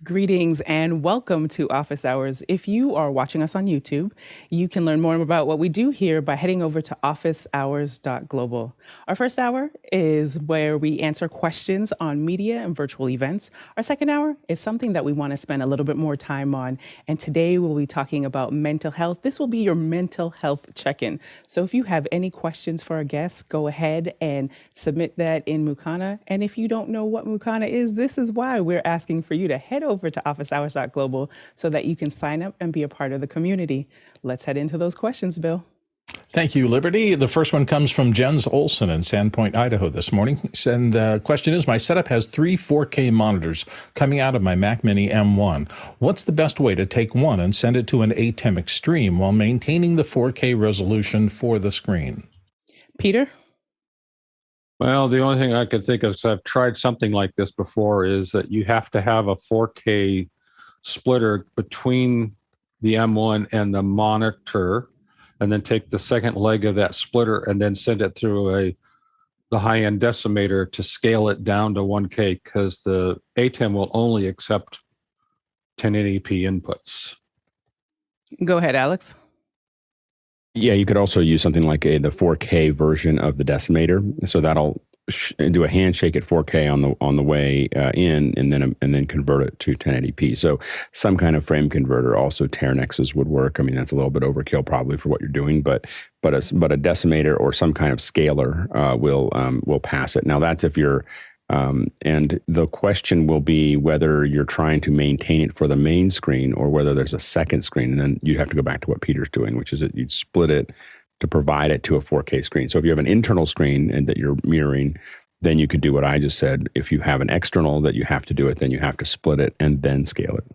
Greetings and welcome to Office Hours. If you are watching us on YouTube, you can learn more about what we do here by heading over to officehours.global. Our first hour is where we answer questions on media and virtual events. Our second hour is something that we want to spend a little bit more time on. And today we'll be talking about mental health. This will be your mental health check-in. So if you have any questions for our guests, go ahead and submit that in Mukana. And if you don't know what Mukana is, this is why we're asking for you to head over to officehours.global so that you can sign up and be a part of the community. Let's head into those questions, Bill. Thank you, Liberty. The first one comes from Jens Olson in Sandpoint, Idaho this morning. And the question is, my setup has 3 4K monitors coming out of my Mac Mini M1. What's the best way to take one and send it to an ATEM Extreme while maintaining the 4K resolution for the screen? Peter? Well, the only thing I could think of, so I've tried something like this before, is that you have to have a 4K splitter between the M1 and the monitor, and then take the second leg of that splitter and then send it through the high-end decimator to scale it down to 1K, because the ATEM will only accept 1080p inputs. Go ahead, Alex. Yeah, you could also use something like the 4K version of the decimator. So that'll do a handshake at 4K on the way in, and then convert it to 1080p. So some kind of frame converter. Also, Ternexes would work. I mean, that's a little bit overkill probably for what you're doing, but a decimator or some kind of scaler will pass it. Now that's if you're and the question will be whether you're trying to maintain it for the main screen or whether there's a second screen. And then you have to go back to what Peter's doing, which is that you'd split it to provide it to a 4K screen. So if you have an internal screen and that you're mirroring, then you could do what I just said. If you have an external that you have to do it, then you have to split it and then scale it.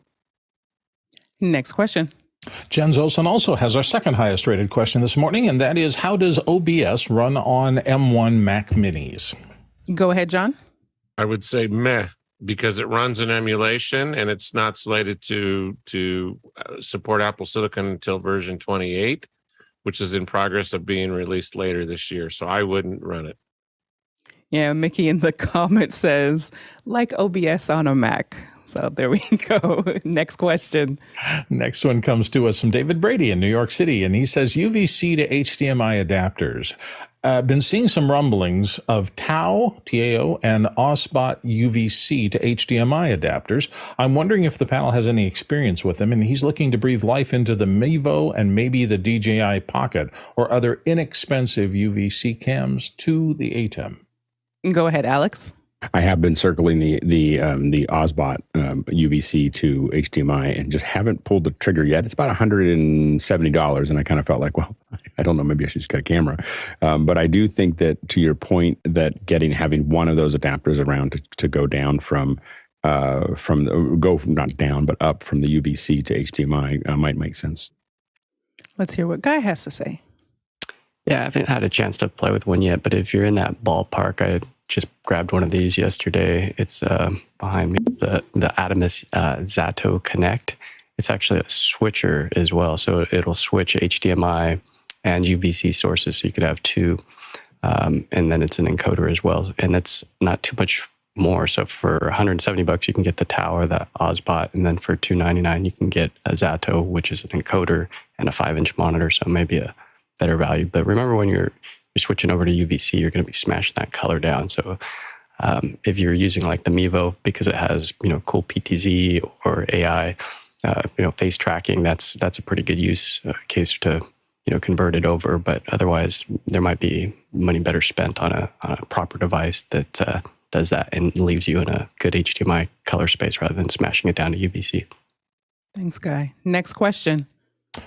Next question. Jens Olson also has our second highest rated question this morning, and that is, how does OBS run on M1 Mac Minis? Go ahead, John. I would say meh, because it runs in emulation and it's not slated to support Apple Silicon until version 28, which is in progress of being released later this year. So I wouldn't run it. Yeah, Mickey in the comment says, like OBS on a Mac. So there we go. Next question. Next one comes to us from David Brady in New York City, and he says, UVC to HDMI adapters. Been seeing some rumblings of TAO and Osbot UVC to HDMI adapters. I'm wondering if the panel has any experience with them, and he's looking to breathe life into the Mevo and maybe the DJI Pocket or other inexpensive UVC cams to the ATEM. Go ahead, Alex. I have been circling the Osbot UVC to HDMI and just haven't pulled the trigger yet. It's about $170, and I kind of felt like, well, I don't know, maybe I should just get a camera. But I do think that, to your point, that having one of those adapters around to go down not down but up from the UVC to HDMI might make sense. Let's hear what Guy has to say. Yeah, I haven't had a chance to play with one yet, but if you're in that ballpark, I just grabbed one of these yesterday. It's behind me, the ATEM Zato Connect. It's actually a switcher as well, so it'll switch HDMI and UVC sources, so you could have two, and then it's an encoder as well, and it's not too much more. So for $170, you can get the TAO or the Osbot, and then for $299, you can get a Zato, which is an encoder and a 5-inch monitor, so maybe a better value. But remember, when you're switching over to UVC, you're going to be smashing that color down. So if you're using like the Mevo, because it has cool PTZ or AI face tracking, that's a pretty good use case to convert it over. But otherwise, there might be money better spent on a proper device that does that and leaves you in a good HDMI color space rather than smashing it down to UVC. Thanks, Guy. Next question.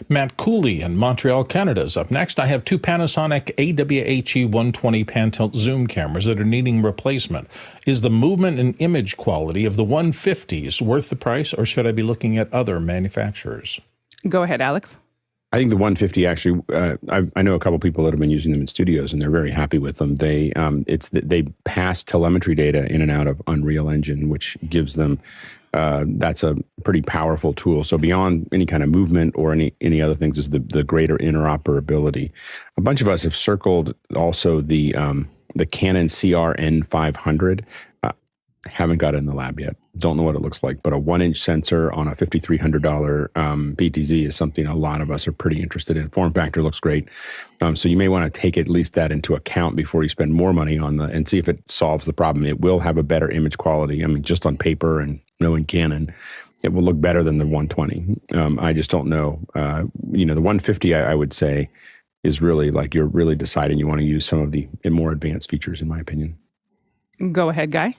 Matt Cooley in Montreal, Canada is up next. I have 2 Panasonic AW HE120 pan-tilt zoom cameras that are needing replacement. Is the movement and image quality of the 150s worth the price, or should I be looking at other manufacturers? Go ahead, Alex. I think the 150 actually, I know a couple people that have been using them in studios, and they're very happy with them. They pass telemetry data in and out of Unreal Engine, which gives them that's a pretty powerful tool. So beyond any kind of movement or any other things is the greater interoperability. A bunch of us have circled also the Canon CRN500. Haven't got it in the lab yet. Don't know what it looks like, but a 1-inch sensor on a $5,300 PTZ is something a lot of us are pretty interested in. Form factor looks great. So you may want to take at least that into account before you spend more money on and see if it solves the problem. It will have a better image quality. I mean, just on paper and knowing Canon, it will look better than the 120. I just don't know. The 150, I would say, is really like you're really deciding you want to use some of the more advanced features, in my opinion. Go ahead, Guy.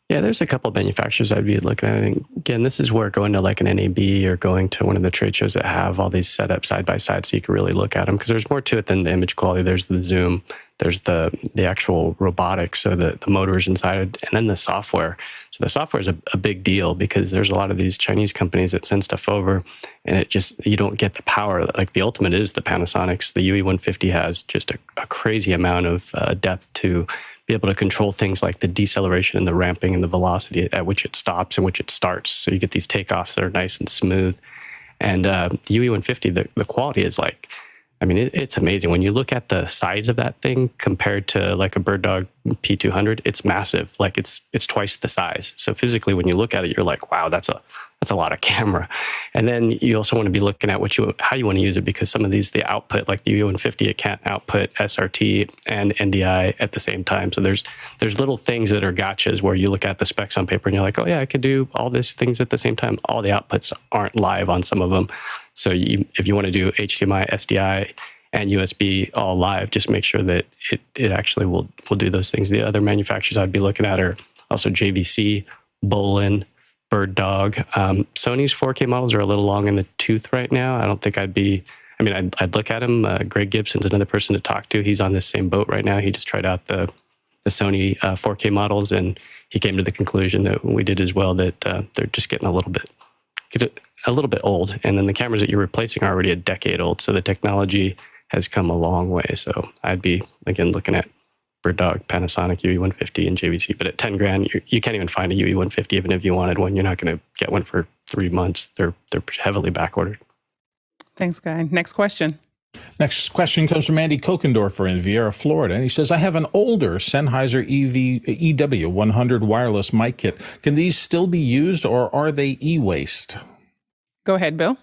Yeah, there's a couple of manufacturers I'd be looking at. And again, this is where going to like an NAB or going to one of the trade shows that have all these set up side by side so you can really look at them, because there's more to it than the image quality. There's the zoom, there's the actual robotics, so the motors inside, and then the software. So the software is a big deal because there's a lot of these Chinese companies that send stuff over and you don't get the power. Like the ultimate is the Panasonics. The UE150 has just a crazy amount of depth to be able to control things like the deceleration and the ramping and the velocity at which it stops and which it starts. So you get these takeoffs that are nice and smooth. And the UE150, the quality is like, I mean, it's amazing. When you look at the size of that thing compared to like a BirdDog P200, it's massive. Like it's twice the size. So physically, when you look at it, you're like, wow, that's a lot of camera. And then you also want to be looking at how you want to use it, because some of these, the output, like the UE150, it can't output SRT and NDI at the same time. So there's little things that are gotchas where you look at the specs on paper and you're like, oh yeah, I could do all these things at the same time. All the outputs aren't live on some of them. So if you want to do HDMI, SDI, and USB all live, just make sure that it actually will do those things. The other manufacturers I'd be looking at are also JVC, Bolin, BirdDog. Sony's 4K models are a little long in the tooth right now. I don't think I'd look at them. Greg Gibson's another person to talk to. He's on this same boat right now. He just tried out the Sony 4K models, and he came to the conclusion that we did as well, that they're just getting a little bit old. And then the cameras that you're replacing are already a decade old. So the technology has come a long way. So I'd be, again, looking at BirdDog, Panasonic UE150, and JVC. But at 10 grand, you can't even find a UE150. Even if you wanted one, you're not going to get one for 3 months. They're heavily backordered. Thanks, Guy. Next question. Next question comes from Andy Kokendorfer in Viera, Florida. And he says, I have an older Sennheiser EW100 wireless mic kit. Can these still be used, or are they e-waste? Go ahead, Bill.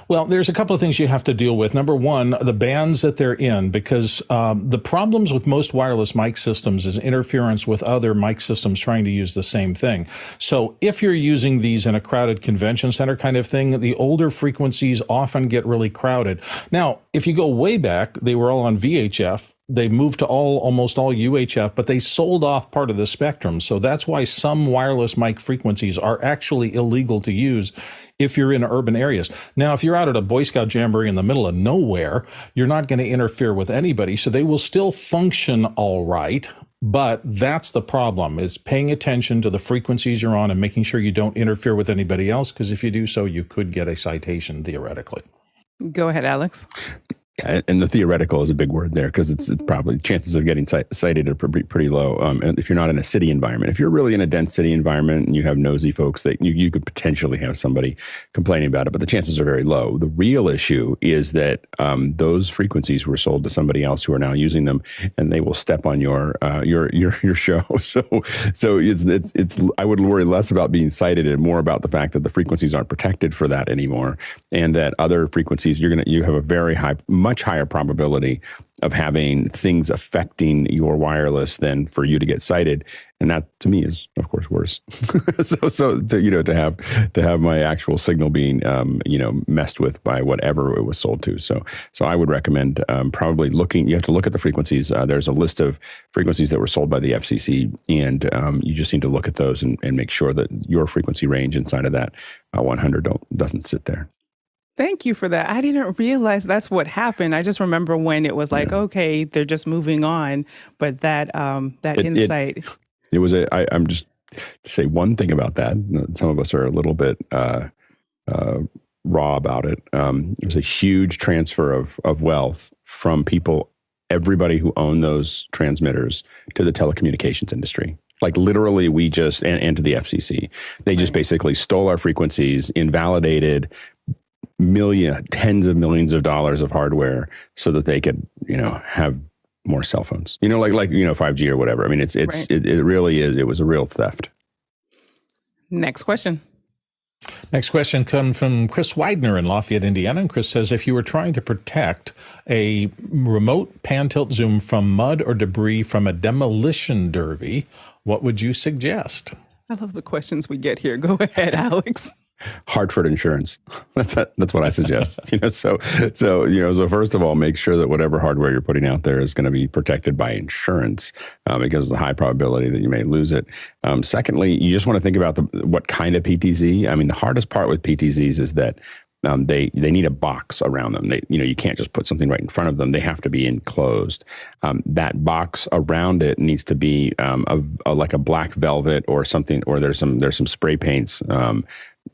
Well, there's a couple of things you have to deal with. Number one, the bands that they're in, because the problems with most wireless mic systems is interference with other mic systems trying to use the same thing. So if you're using these in a crowded convention center kind of thing, the older frequencies often get really crowded. Now, if you go way back, they were all on VHF. They moved to almost all UHF, but they sold off part of the spectrum. So that's why some wireless mic frequencies are actually illegal to use if you're in urban areas. Now, if you're out at a Boy Scout jamboree in the middle of nowhere, you're not going to interfere with anybody. So they will still function all right. But that's the problem, is paying attention to the frequencies you're on and making sure you don't interfere with anybody else, because if you do so, you could get a citation theoretically. Go ahead, Alex. Yeah, and the theoretical is a big word there, because it's probably chances of getting cited are pretty low. And if you're not in a city environment, if you're really in a dense city environment and you have nosy folks, that you could potentially have somebody complaining about it, but the chances are very low. The real issue is that those frequencies were sold to somebody else who are now using them, and they will step on your show. So it's I would worry less about being cited and more about the fact that the frequencies aren't protected for that anymore, and that other frequencies you have a very much higher probability of having things affecting your wireless than for you to get cited, and that to me is of course worse. so to have my actual signal being messed with by whatever it was sold to. So I would recommend probably looking. You have to look at the frequencies. There's a list of frequencies that were sold by the FCC, and you just need to look at those and make sure that your frequency range inside of that 100 doesn't sit there. Thank you for that. I didn't realize that's what happened. I just remember when it was like, okay, they're just moving on. But that insight. It was I'm just to say one thing about that. Some of us are a little bit raw about it. It was a huge transfer of wealth from people, everybody who owned those transmitters, to the telecommunications industry. Like literally, we just, and to the FCC. They just basically stole our frequencies, invalidated tens of millions of dollars of hardware so that they could, have more cell phones. You know, like 5G or whatever. I mean, Right. it really is. It was a real theft. Next question. Next question comes from Chris Widener in Lafayette, Indiana. And Chris says, if you were trying to protect a remote pan tilt zoom from mud or debris from a demolition derby, what would you suggest? I love the questions we get here. Go ahead, Alex. Hartford Insurance. That's what I suggest. So first of all, make sure that whatever hardware you're putting out there is going to be protected by insurance, because there's a high probability that you may lose it. Secondly, you just want to think about what kind of PTZ. I mean, the hardest part with PTZs is that they need a box around them. You can't just put something right in front of them. They have to be enclosed. That box around it needs to be like a black velvet or something, or there's some spray paints.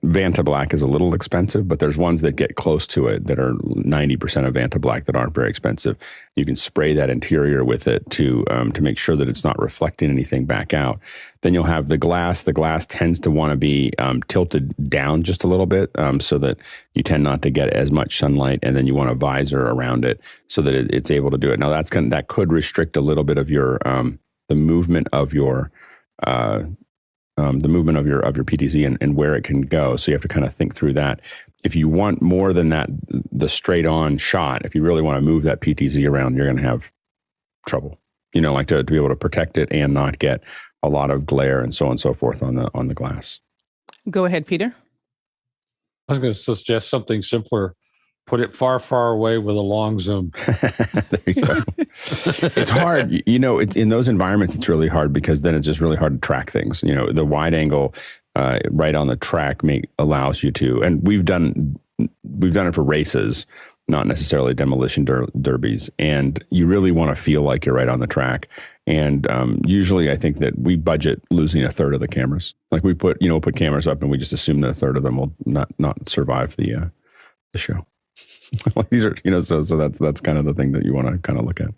Vanta Black is a little expensive, but there's ones that get close to it that are 90% of Vanta Black that aren't very expensive. You can spray that interior with it to make sure that it's not reflecting anything back out. Then you'll have the glass. The glass tends to want to be tilted down just a little bit, so that you tend not to get as much sunlight. And then you want a visor around it so that it's able to do it. Now that could restrict a little bit of your the movement of your PTZ and where it can go. So you have to kind of think through that. If you want more than that, the straight on shot, if you really want to move that PTZ around, you're going to have trouble, to be able to protect it and not get a lot of glare and so on and so forth on the glass. Go ahead, Peter. I was going to suggest something simpler. Put it far, far away with a long zoom. There you go. It's hard. In those environments, it's really hard because then it's just really hard to track things. The wide angle right on the track allows you to, and we've done it for races, not necessarily demolition derbies. And you really want to feel like you're right on the track. And usually I think that we budget losing a third of the cameras. Like we put cameras up and we just assume that a third of them will not survive the show. These are, so that's kind of the thing that you want to kind of look at.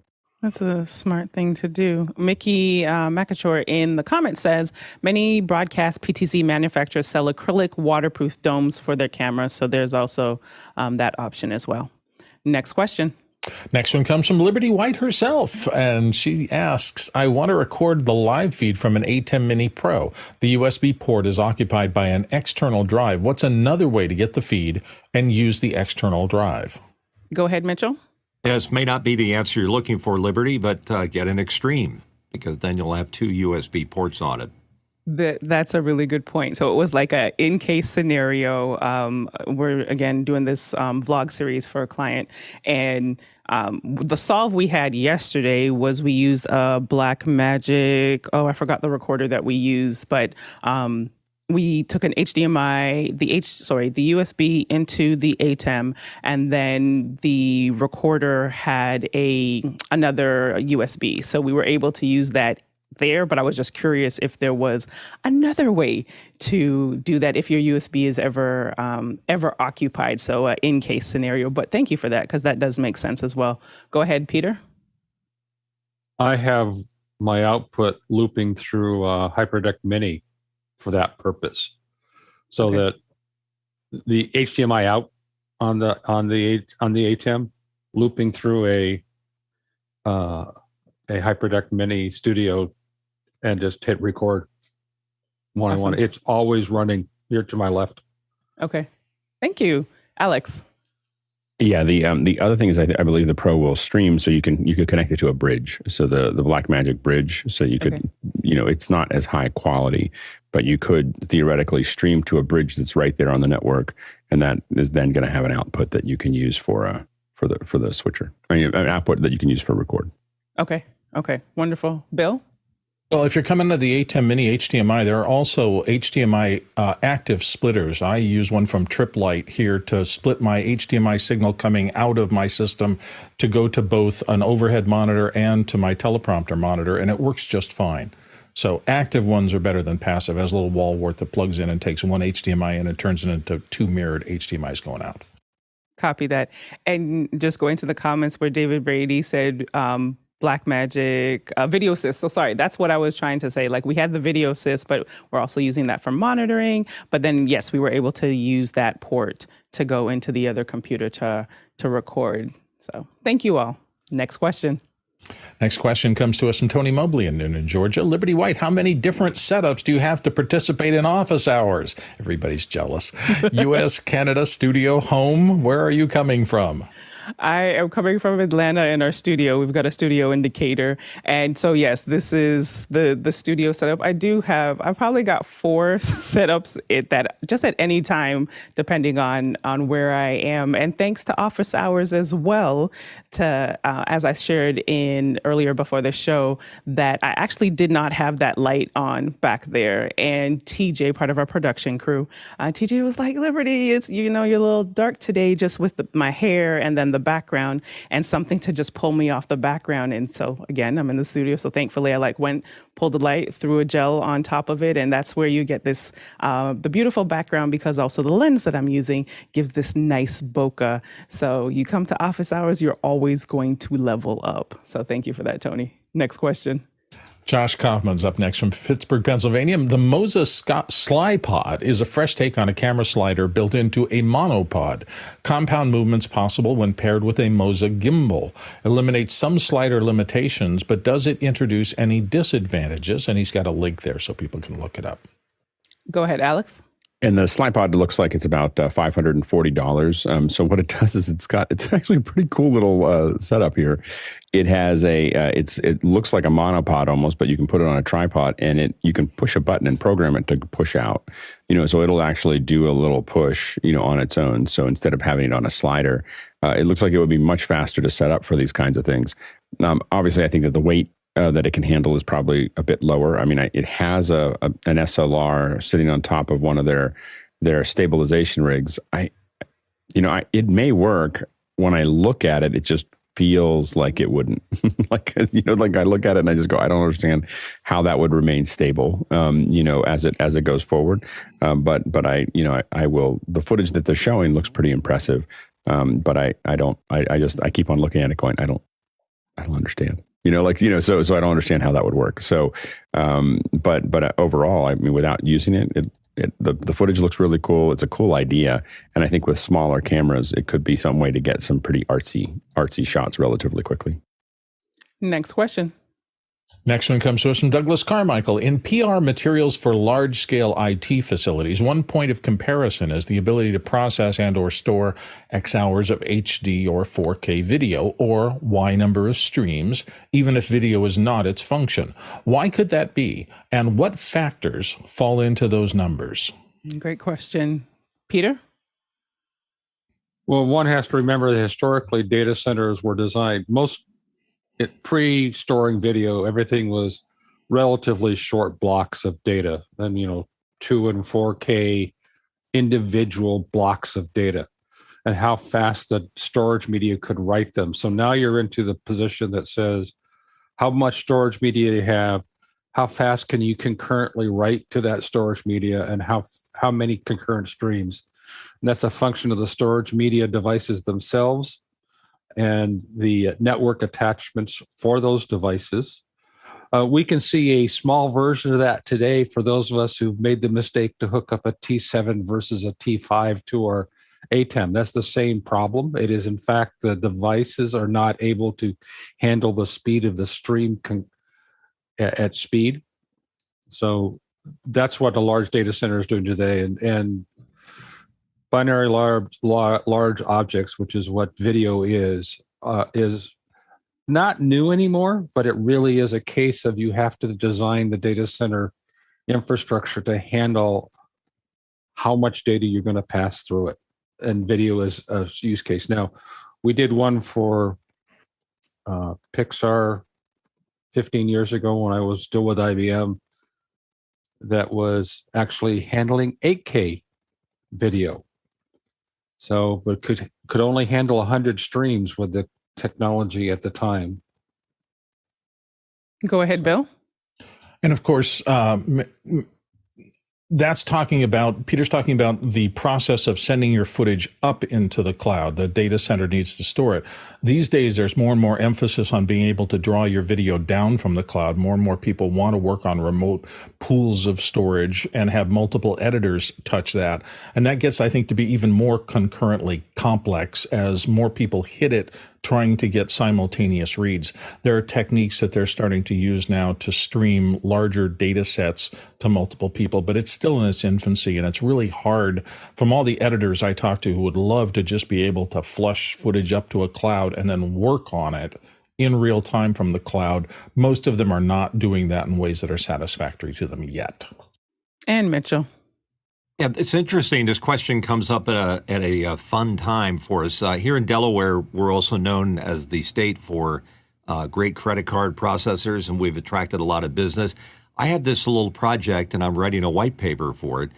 That's a smart thing to do. Mickey McAchore in the comments says, many broadcast PTZ manufacturers sell acrylic waterproof domes for their cameras. So there's also that option as well. Next question. Next one comes from Liberty White herself, and she asks, I want to record the live feed from an ATEM Mini Pro. The USB port is occupied by an external drive. What's another way to get the feed and use the external drive? Go ahead, Mitchell. This may not be the answer you're looking for, Liberty, but get an Extreme, because then you'll have two USB ports on it. That's a really good point. So it was like a in-case scenario. We're, again, doing this vlog series for a client. And the solve we had yesterday was we used a Blackmagic. Oh, I forgot the recorder that we used. But we took an HDMI, the USB into the ATEM, and then the recorder had another USB. So we were able to use that there, but I was just curious if there was another way to do that if your USB is ever occupied. So in case scenario, but thank you for that, because that does make sense as well. Go ahead, Peter. I have my output looping through HyperDeck Mini for that purpose, so that the HDMI out on the ATEM looping through a HyperDeck Mini Studio and just hit record one on one. It's always running here to my left. Okay, thank you, Alex. Yeah, the other thing is I believe the Pro will stream, so you could connect it to a bridge. So the Blackmagic bridge, so you could it's not as high quality, but you could theoretically stream to a bridge that's right there on the network, and that is then going to have an output that you can use for the switcher. I mean, an output that you can use for record. Okay, wonderful, Bill. Well, if you're coming to the ATEM Mini HDMI, there are also HDMI active splitters. I use one from TripLight here to split my HDMI signal coming out of my system to go to both an overhead monitor and to my teleprompter monitor, and it works just fine. So active ones are better than passive. It has a little wall wart that plugs in and takes one HDMI in and turns it into two mirrored HDMIs going out. Copy that. And just going to the comments where David Brady said, Blackmagic Video Assist. So sorry, that's what I was trying to say. Like we had the Video Assist, but we're also using that for monitoring. But then, yes, we were able to use that port to go into the other computer to record. So thank you all. Next question. Next question comes to us from Tony Mobley in Noonan, Georgia. Liberty White, how many different setups do you have to participate in office hours? Everybody's jealous. U.S., Canada, studio, home. Where are you coming from? I am coming from Atlanta in our studio. We've got a studio indicator. And so, yes, this is the studio setup. I've probably got 4 setups that just at any time, depending on where I am. And thanks to office hours as well, as I shared earlier before the show, that I actually did not have that light on back there. And TJ, part of our production crew, TJ was like, Liberty, it's, you're a little dark today just with my hair and then the background, and something to just pull me off the background. And so again, I'm in the studio, so thankfully I pulled the light, threw a gel on top of it, and that's where you get this the beautiful background, because also the lens that I'm using gives this nice bokeh. So you come to office hours, you're always going to level up. So thank you for that, Tony. Next question. Josh Kaufman's up next from Pittsburgh, Pennsylvania. The Moza Slypod is a fresh take on a camera slider built into a monopod. Compound movements possible when paired with a MOZA Gimbal. Eliminates some slider limitations, but does it introduce any disadvantages? And he's got a link there so people can look it up. Go ahead, Alex. And the Slypod looks like it's about $540. So what it does is it's actually a pretty cool little setup here. It has it looks like a monopod almost, but you can put it on a tripod, and you can push a button and program it to push out. So it'll actually do a little push, on its own. So instead of having it on a slider, it looks like it would be much faster to set up for these kinds of things. Obviously, I think that the weight that it can handle is probably a bit lower. I mean, it has an SLR sitting on top of one of their stabilization rigs. It may work. When I look at it, it just feels like it wouldn't. like I look at it and I just go, I don't understand how that would remain stable. As it goes forward. But I will. The footage that they're showing looks pretty impressive. But I keep on looking at it going, I don't understand. So I don't understand how that would work. So, but overall, I mean, without using it, the footage looks really cool. It's a cool idea. And I think with smaller cameras, it could be some way to get some pretty artsy shots relatively quickly. Next question. Next one comes to us from Douglas Carmichael. In PR materials for large-scale IT facilities, one point of comparison is the ability to process and or store X hours of HD or 4K video, or Y number of streams, even if video is not its function. Why could that be? And what factors fall into those numbers? Great question. Peter? Well, one has to remember that historically data centers were designed, pre-storing video, everything was relatively short blocks of data, and 2 and 4K individual blocks of data, and how fast the storage media could write them. So now you're into the position that says, how much storage media you have, how fast can you concurrently write to that storage media, and how many concurrent streams. And that's a function of the storage media devices themselves and the network attachments for those devices. We can see a small version of that today for those of us who've made the mistake to hook up a T7 versus a T5 to our ATEM. That's the same problem. It is, in fact, the devices are not able to handle the speed of the stream at speed. So that's what the large data center is doing today. And binary large objects, which is what video is not new anymore, but it really is a case of you have to design the data center infrastructure to handle how much data you're going to pass through it. And video is a use case. Now, we did one for Pixar 15 years ago when I was still with IBM that was actually handling 8K video. So, but could only handle 100 streams with the technology at the time. Go ahead, Bill. And of course, Peter's talking about the process of sending your footage up into the cloud. The data center needs to store it. These days, there's more and more emphasis on being able to draw your video down from the cloud. More and more people want to work on remote pools of storage and have multiple editors touch that. And that gets, I think, to be even more concurrently complex as more people hit it trying to get simultaneous reads. There are techniques that they're starting to use now to stream larger data sets to multiple people, but it's still in its infancy, and it's really hard. From all the editors I talk to who would love to just be able to flush footage up to a cloud and then work on it in real time from the cloud, most of them are not doing that in ways that are satisfactory to them yet. And Mitchell. Yeah, it's interesting. This question comes up at a fun time for us. Here in Delaware, we're also known as the state for great credit card processors, and we've attracted a lot of business. I have this little project, and I'm writing a white paper for it,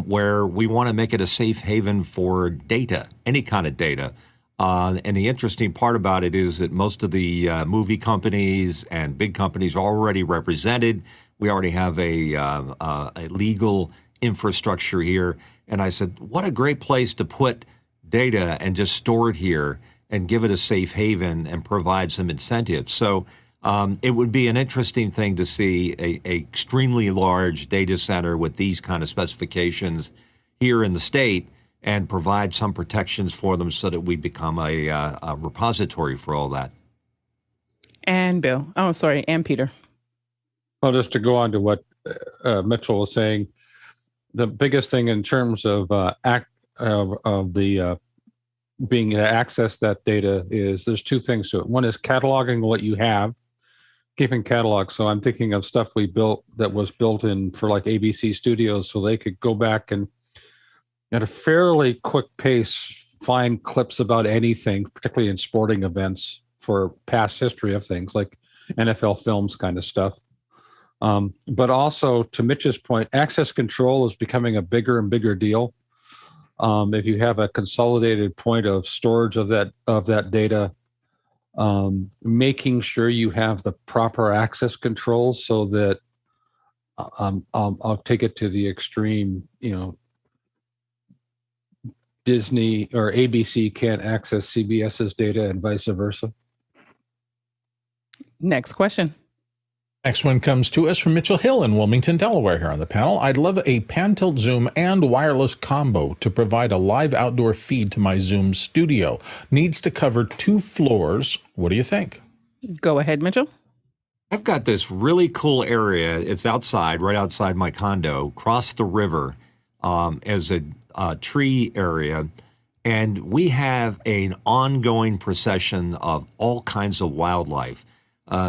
where we want to make it a safe haven for data, any kind of data. And the interesting part about it is that most of the movie companies and big companies are already represented. We already have a legal infrastructure here. And I said, what a great place to put data and just store it here and give it a safe haven and provide some incentives. So it would be an interesting thing to see a extremely large data center with these kind of specifications here in the state and provide some protections for them so that we become a repository for all that. And Bill. Oh, sorry. And Peter. Well, just to go on to what Mitchell was saying, the biggest thing in terms of being able to access that data is there's two things to it. One is cataloging what you have, keeping catalog. So I'm thinking of stuff we built that was built in for like ABC Studios, so they could go back and at a fairly quick pace find clips about anything, particularly in sporting events for past history of things like NFL films kind of stuff. But also, to Mitch's point, access control is becoming a bigger and bigger deal. If you have a consolidated point of storage of that data, making sure you have the proper access controls so that I'll take it to the extreme. Disney or ABC can't access CBS's data and vice versa. Next question. Next one comes to us from Mitchell Hill in Wilmington, Delaware here on the panel. I'd love a pan-tilt zoom and wireless combo to provide a live outdoor feed to my Zoom studio. Needs to cover 2 floors. What do you think? Go ahead, Mitchell. I've got this really cool area. It's outside, right outside my condo, across the river, as a tree area. And we have an ongoing procession of all kinds of wildlife.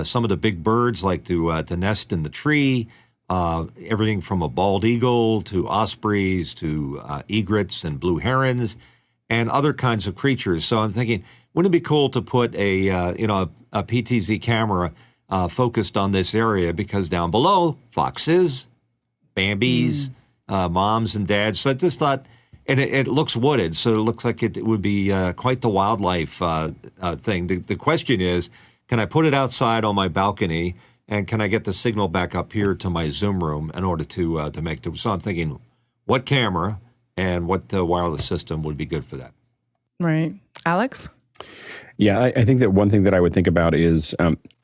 Some of the big birds like to nest in the tree, everything from a bald eagle to ospreys to egrets and blue herons and other kinds of creatures. So I'm thinking, wouldn't it be cool to put a PTZ camera focused on this area, because down below, foxes, Bambis, moms and dads. So I just thought, and it looks wooded, so it looks like it would be quite the wildlife thing. The question is, can I put it outside on my balcony, and can I get the signal back up here to my Zoom room in order to make it? So I'm thinking, what camera and what wireless system would be good for that? Right. Alex? Yeah, I think that one thing that I would think about is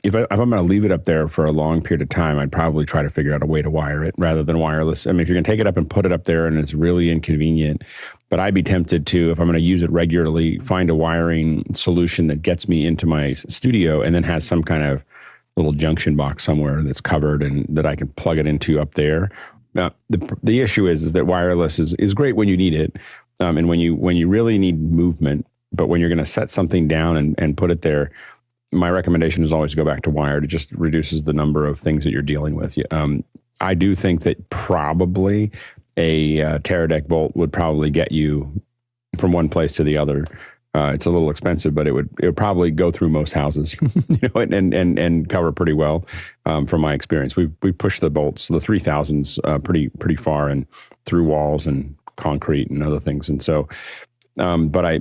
if I'm going to leave it up there for a long period of time, I'd probably try to figure out a way to wire it rather than wireless. I mean, if you're going to take it up and put it up there and it's really inconvenient, but I'd be tempted to, if I'm going to use it regularly, find a wiring solution that gets me into my studio and then has some kind of little junction box somewhere that's covered and that I can plug it into up there. Now, the issue is that wireless is great when you need it, and when you really need movement. But when you're going to set something down and put it there, my recommendation is always to go back to wired. It just reduces the number of things that you're dealing with. I do think that probably a Teradek bolt would probably get you from one place to the other. It's a little expensive, but it would probably go through most houses, and cover pretty well. From my experience, we pushed the bolts, the 3000s, pretty far and through walls and concrete and other things, and so. But I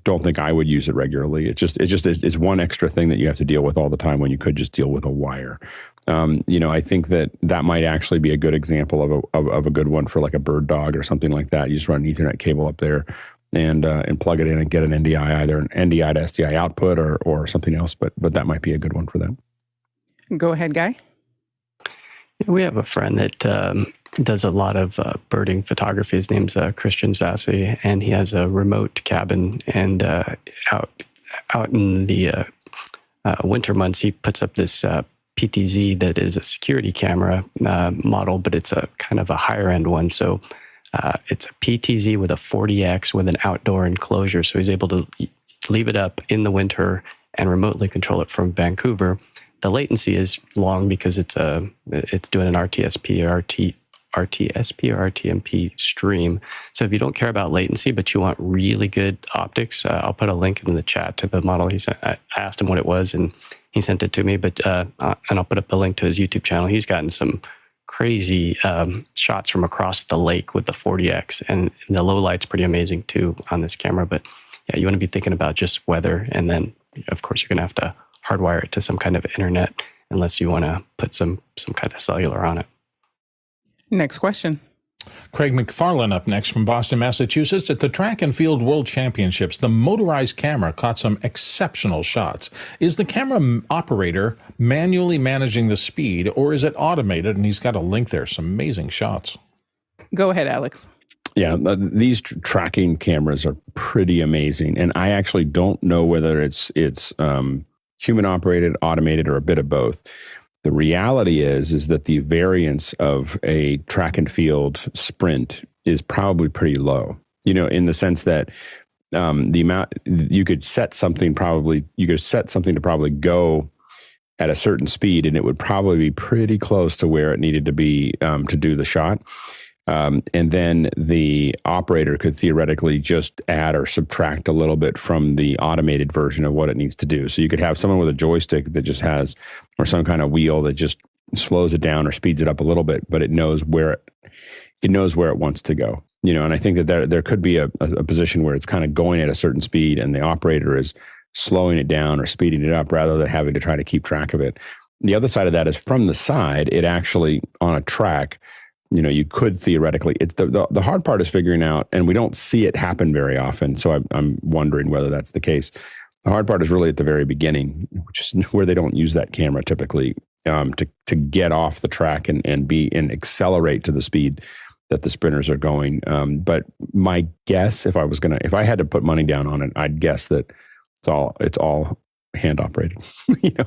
don't think I would use it regularly. It's one extra thing that you have to deal with all the time when you could just deal with a wire. I think that might actually be a good example of a good one for like a bird dog or something like that. You just run an Ethernet cable up there and plug it in and get an NDI, either an NDI to SDI output or something else. But that might be a good one for them. Go ahead, Guy. We have a friend that does a lot of birding photography. His name's Christian Zassi, and he has a remote cabin. And out in the winter months, he puts up this PTZ that is a security camera model, but it's a kind of a higher end one. So it's a PTZ with a 40X with an outdoor enclosure. So he's able to leave it up in the winter and remotely control it from Vancouver. The latency is long because it's doing an RTSP or RTMP stream. So if you don't care about latency, but you want really good optics, I'll put a link in the chat to the model he sent. I asked him what it was, and he sent it to me. But and I'll put up a link to his YouTube channel. He's gotten some crazy shots from across the lake with the 40X, and the low light's pretty amazing too on this camera. But yeah, you want to be thinking about just weather, and then of course you're going to have to hardwire it to some kind of internet unless you want to put some kind of cellular on it. Next question. Craig McFarlane up next from Boston, Massachusetts. At the Track and Field World Championships, the motorized camera caught some exceptional shots. Is the camera operator manually managing the speed, or is it automated? And he's got a link there. Some amazing shots. Go ahead, Alex. Yeah, these tracking cameras are pretty amazing. And I actually don't know whether it's human operated, automated, or a bit of both. The reality is that the variance of a track and field sprint is probably pretty low, in the sense that the amount you could set something to probably go at a certain speed, and it would probably be pretty close to where it needed to be to do the shot. And then the operator could theoretically just add or subtract a little bit from the automated version of what it needs to do. So you could have someone with a joystick that just has, or some kind of wheel that just slows it down or speeds it up a little bit, but it knows where it wants to go. And I think that there could be a position where it's kind of going at a certain speed, and the operator is slowing it down or speeding it up rather than having to try to keep track of it. The other side of that is from the side, it actually on a track. You could theoretically, it's the hard part is figuring out, and we don't see it happen very often. So I'm wondering whether that's the case. The hard part is really at the very beginning, which is where they don't use that camera typically to get off the track and accelerate to the speed that the sprinters are going. But my guess, if I had to put money down on it, I'd guess that it's all hand operated. If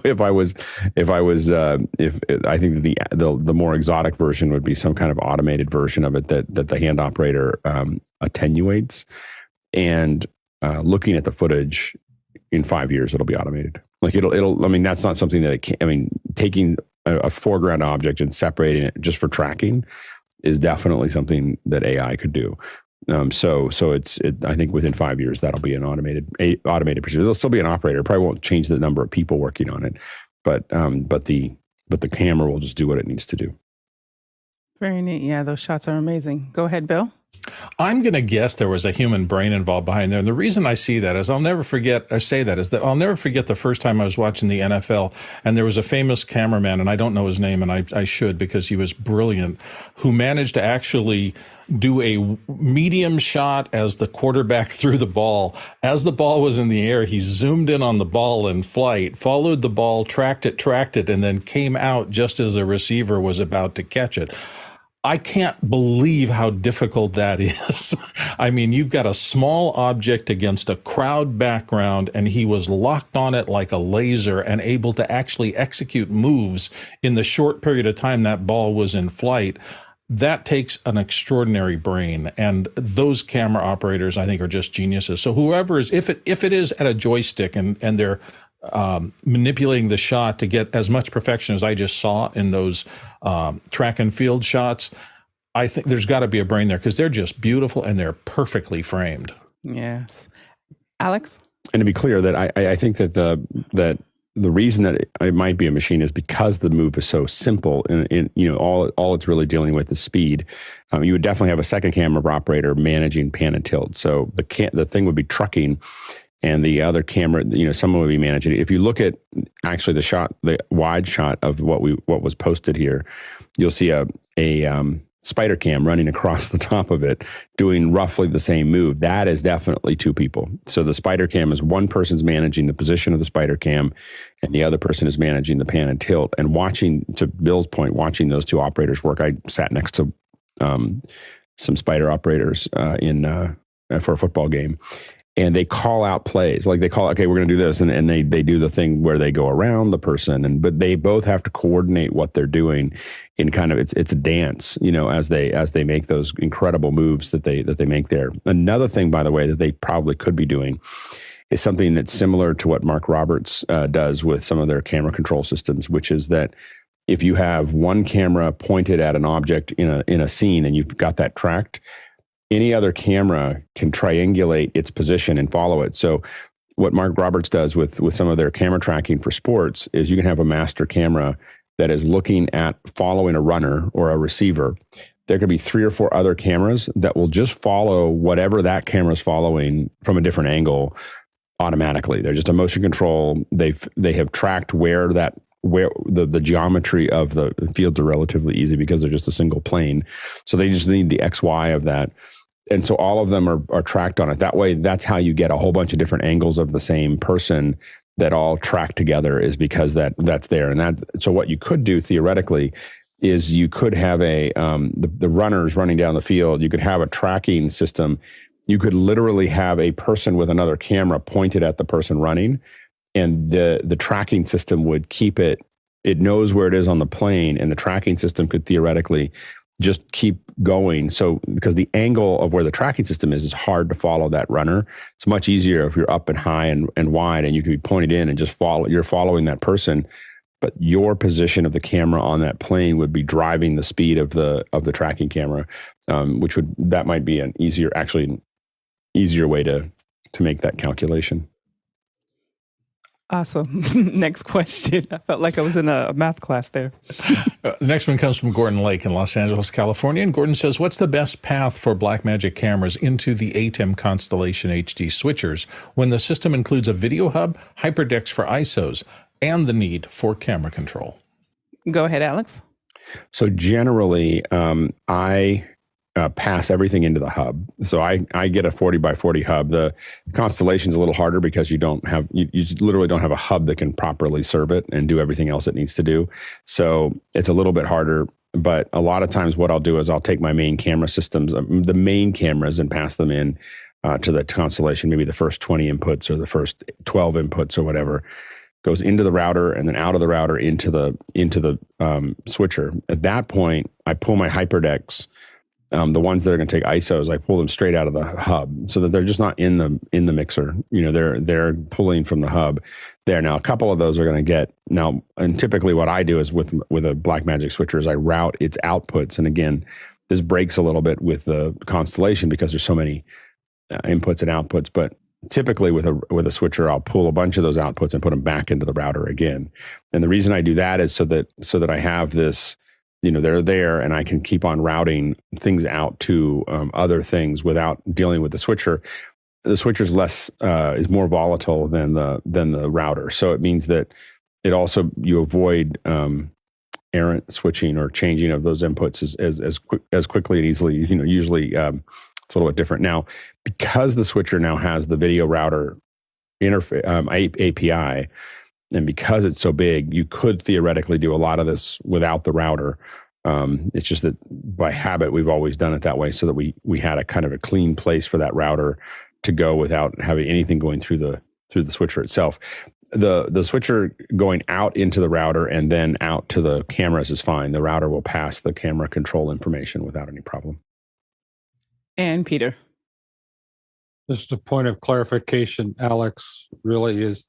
I think the more exotic version would be some kind of automated version of it that the hand operator attenuates, and looking at the footage in 5 years, it'll be automated. Like it'll, I mean, that's not something that it can, I mean, taking a foreground object and separating it just for tracking is definitely something that AI could do. So I think within 5 years, that'll be an automated procedure. There'll still be an operator. Probably won't change the number of people working on it, but the camera will just do what it needs to do. Very neat. Yeah, those shots are amazing. Go ahead, Bill. I'm going to guess there was a human brain involved behind there. And the reason I see that is I'll never forget the first time I was watching the NFL, and there was a famous cameraman, and I don't know his name, and I should because he was brilliant, who managed to actually do a medium shot as the quarterback threw the ball. As the ball was in the air, he zoomed in on the ball in flight, followed the ball, tracked it, and then came out just as the receiver was about to catch it. I can't believe how difficult that is. I mean, you've got a small object against a crowd background, and he was locked on it like a laser and able to actually execute moves in the short period of time that ball was in flight. That takes an extraordinary brain, and those camera operators, I think, are just geniuses. So whoever is, if it is at a joystick and they're manipulating the shot to get as much perfection as I just saw in those track and field shots, I think there's got to be a brain there because they're just beautiful and they're perfectly framed. Yes. Alex? And to be clear, that I think that the reason that it might be a machine is because the move is so simple, and all it's really dealing with is speed. You would definitely have a second camera operator managing pan and tilt. So the thing would be trucking, and the other camera, someone would be managing it. If you look at actually the wide shot of what was posted here, you'll see a spider cam running across the top of it, doing roughly the same move. That is definitely two people. So the spider cam is one person's managing the position of the spider cam, and the other person is managing the pan and tilt. And watching, to Bill's point, watching those two operators work, I sat next to some spider operators for a football game. And they call out plays, like they call, okay, we're going to do this, and they do the thing where they go around the person, but they both have to coordinate what they're doing in kind of it's a dance, as they make those incredible moves that they make there. Another thing, by the way, that they probably could be doing is something that's similar to what Mark Roberts does with some of their camera control systems, which is that if you have one camera pointed at an object in a scene and you've got that tracked, any other camera can triangulate its position and follow it. So what Mark Roberts does with some of their camera tracking for sports is you can have a master camera that is looking at following a runner or a receiver. There could be 3 or 4 other cameras that will just follow whatever that camera is following from a different angle automatically. They're just a motion control. They have tracked where the geometry of the fields are relatively easy because they're just a single plane. So they just need the XY of that. And so all of them are tracked on it. That way, that's how you get a whole bunch of different angles of the same person that all track together, is because that's there. And so what you could do theoretically is you could have the runners running down the field. You could have a tracking system. You could literally have a person with another camera pointed at the person running, and the tracking system would keep it knows where it is on the plane, and the tracking system could theoretically just keep going. So because the angle of where the tracking system is hard to follow that runner. It's much easier if you're up and high and wide, and you can be pointed in and just you're following that person, but your position of the camera on that plane would be driving the speed of the tracking camera, that might be an easier way to make that calculation. Awesome. Next question. I felt like I was in a math class there. The next one comes from Gordon Lake in Los Angeles, California. And Gordon says, what's the best path for Blackmagic cameras into the ATEM Constellation HD switchers when the system includes a Videohub, HyperDecks for ISOs, and the need for camera control? Go ahead, Alex. So generally, I pass everything into the hub. So I get a 40 by 40 hub. The Constellation is a little harder because you literally don't have a hub that can properly serve it and do everything else it needs to do. So it's a little bit harder, but a lot of times what I'll do is I'll take my main camera systems, the main cameras, and pass them in to the Constellation, maybe the first 20 inputs or the first 12 inputs or whatever. Goes into the router and then out of the router into the switcher. At that point, I pull my HyperDecks. The ones that are going to take ISOs, I pull them straight out of the hub so that they're just not in the mixer. They're pulling from the hub there. Now, a couple of those are going to get now, and typically what I do is with a Blackmagic switcher is I route its outputs. And again, this breaks a little bit with the Constellation because there's so many inputs and outputs. But typically with a switcher, I'll pull a bunch of those outputs and put them back into the router again. And the reason I do that is so that I have this. They're there, and I can keep on routing things out to other things without dealing with the switcher. The switcher is more volatile than the router, so it means that you avoid errant switching or changing of those inputs as quickly and easily. Usually it's a little bit different now because the switcher now has the video router interface API. And because it's so big, you could theoretically do a lot of this without the router. It's just that by habit, we've always done it that way so that we had a kind of a clean place for that router to go without having anything going through the switcher itself. The switcher going out into the router and then out to the cameras is fine. The router will pass the camera control information without any problem. And Peter. Just a point of clarification, Alex, really is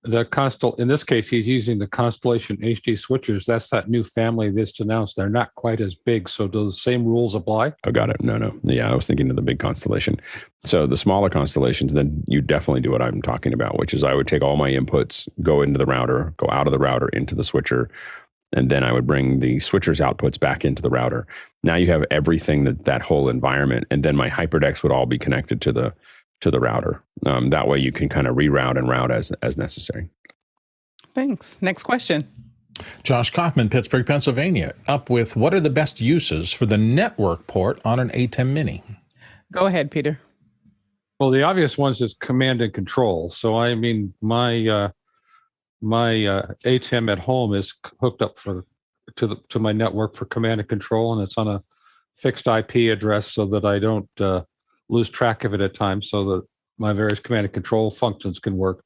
in this case, he's using the Constellation HD switchers. That's that new family that's announced. They're not quite as big. So do the same rules apply? Oh, got it. No. Yeah, I was thinking of the big Constellation. So the smaller Constellations, then you definitely do what I'm talking about, which is I would take all my inputs, go into the router, go out of the router into the switcher, and then I would bring the switcher's outputs back into the router. Now you have everything that whole environment, and then my HyperDecks would all be connected to the to the router. That way you can kind of reroute and route as necessary. Thanks. Next question. Josh Kaufman, Pittsburgh, Pennsylvania, up with what are the best uses for the network port on an ATEM Mini? Go ahead, Peter. Well, the obvious ones is command and control. So I mean, my ATEM at home is hooked up to my network for command and control, and it's on a fixed IP address so that I don't lose track of it at times, so that my various command and control functions can work.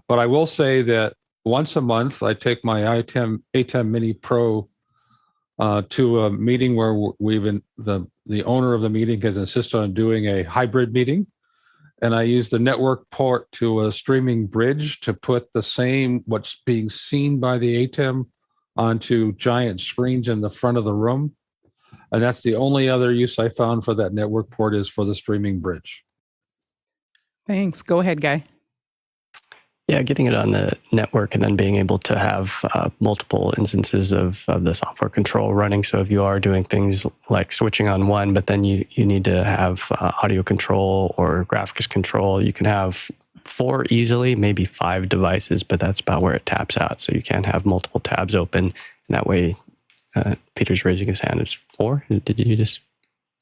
But I will say that once a month, I take my ATEM Mini Pro to a meeting where the owner of the meeting has insisted on doing a hybrid meeting. And I use the network port to a streaming bridge to put what's being seen by the ATEM onto giant screens in the front of the room. And that's the only other use I found for that network port is for the streaming bridge. Thanks. Go ahead, Guy. Yeah, getting it on the network and then being able to have multiple instances of the software control running. So if you are doing things like switching on one, but then you need to have audio control or graphics control, you can have 4 easily, maybe 5 devices, but that's about where it taps out. So you can't have multiple tabs open. And that way, Peter's raising his hand. It's 4? Did you just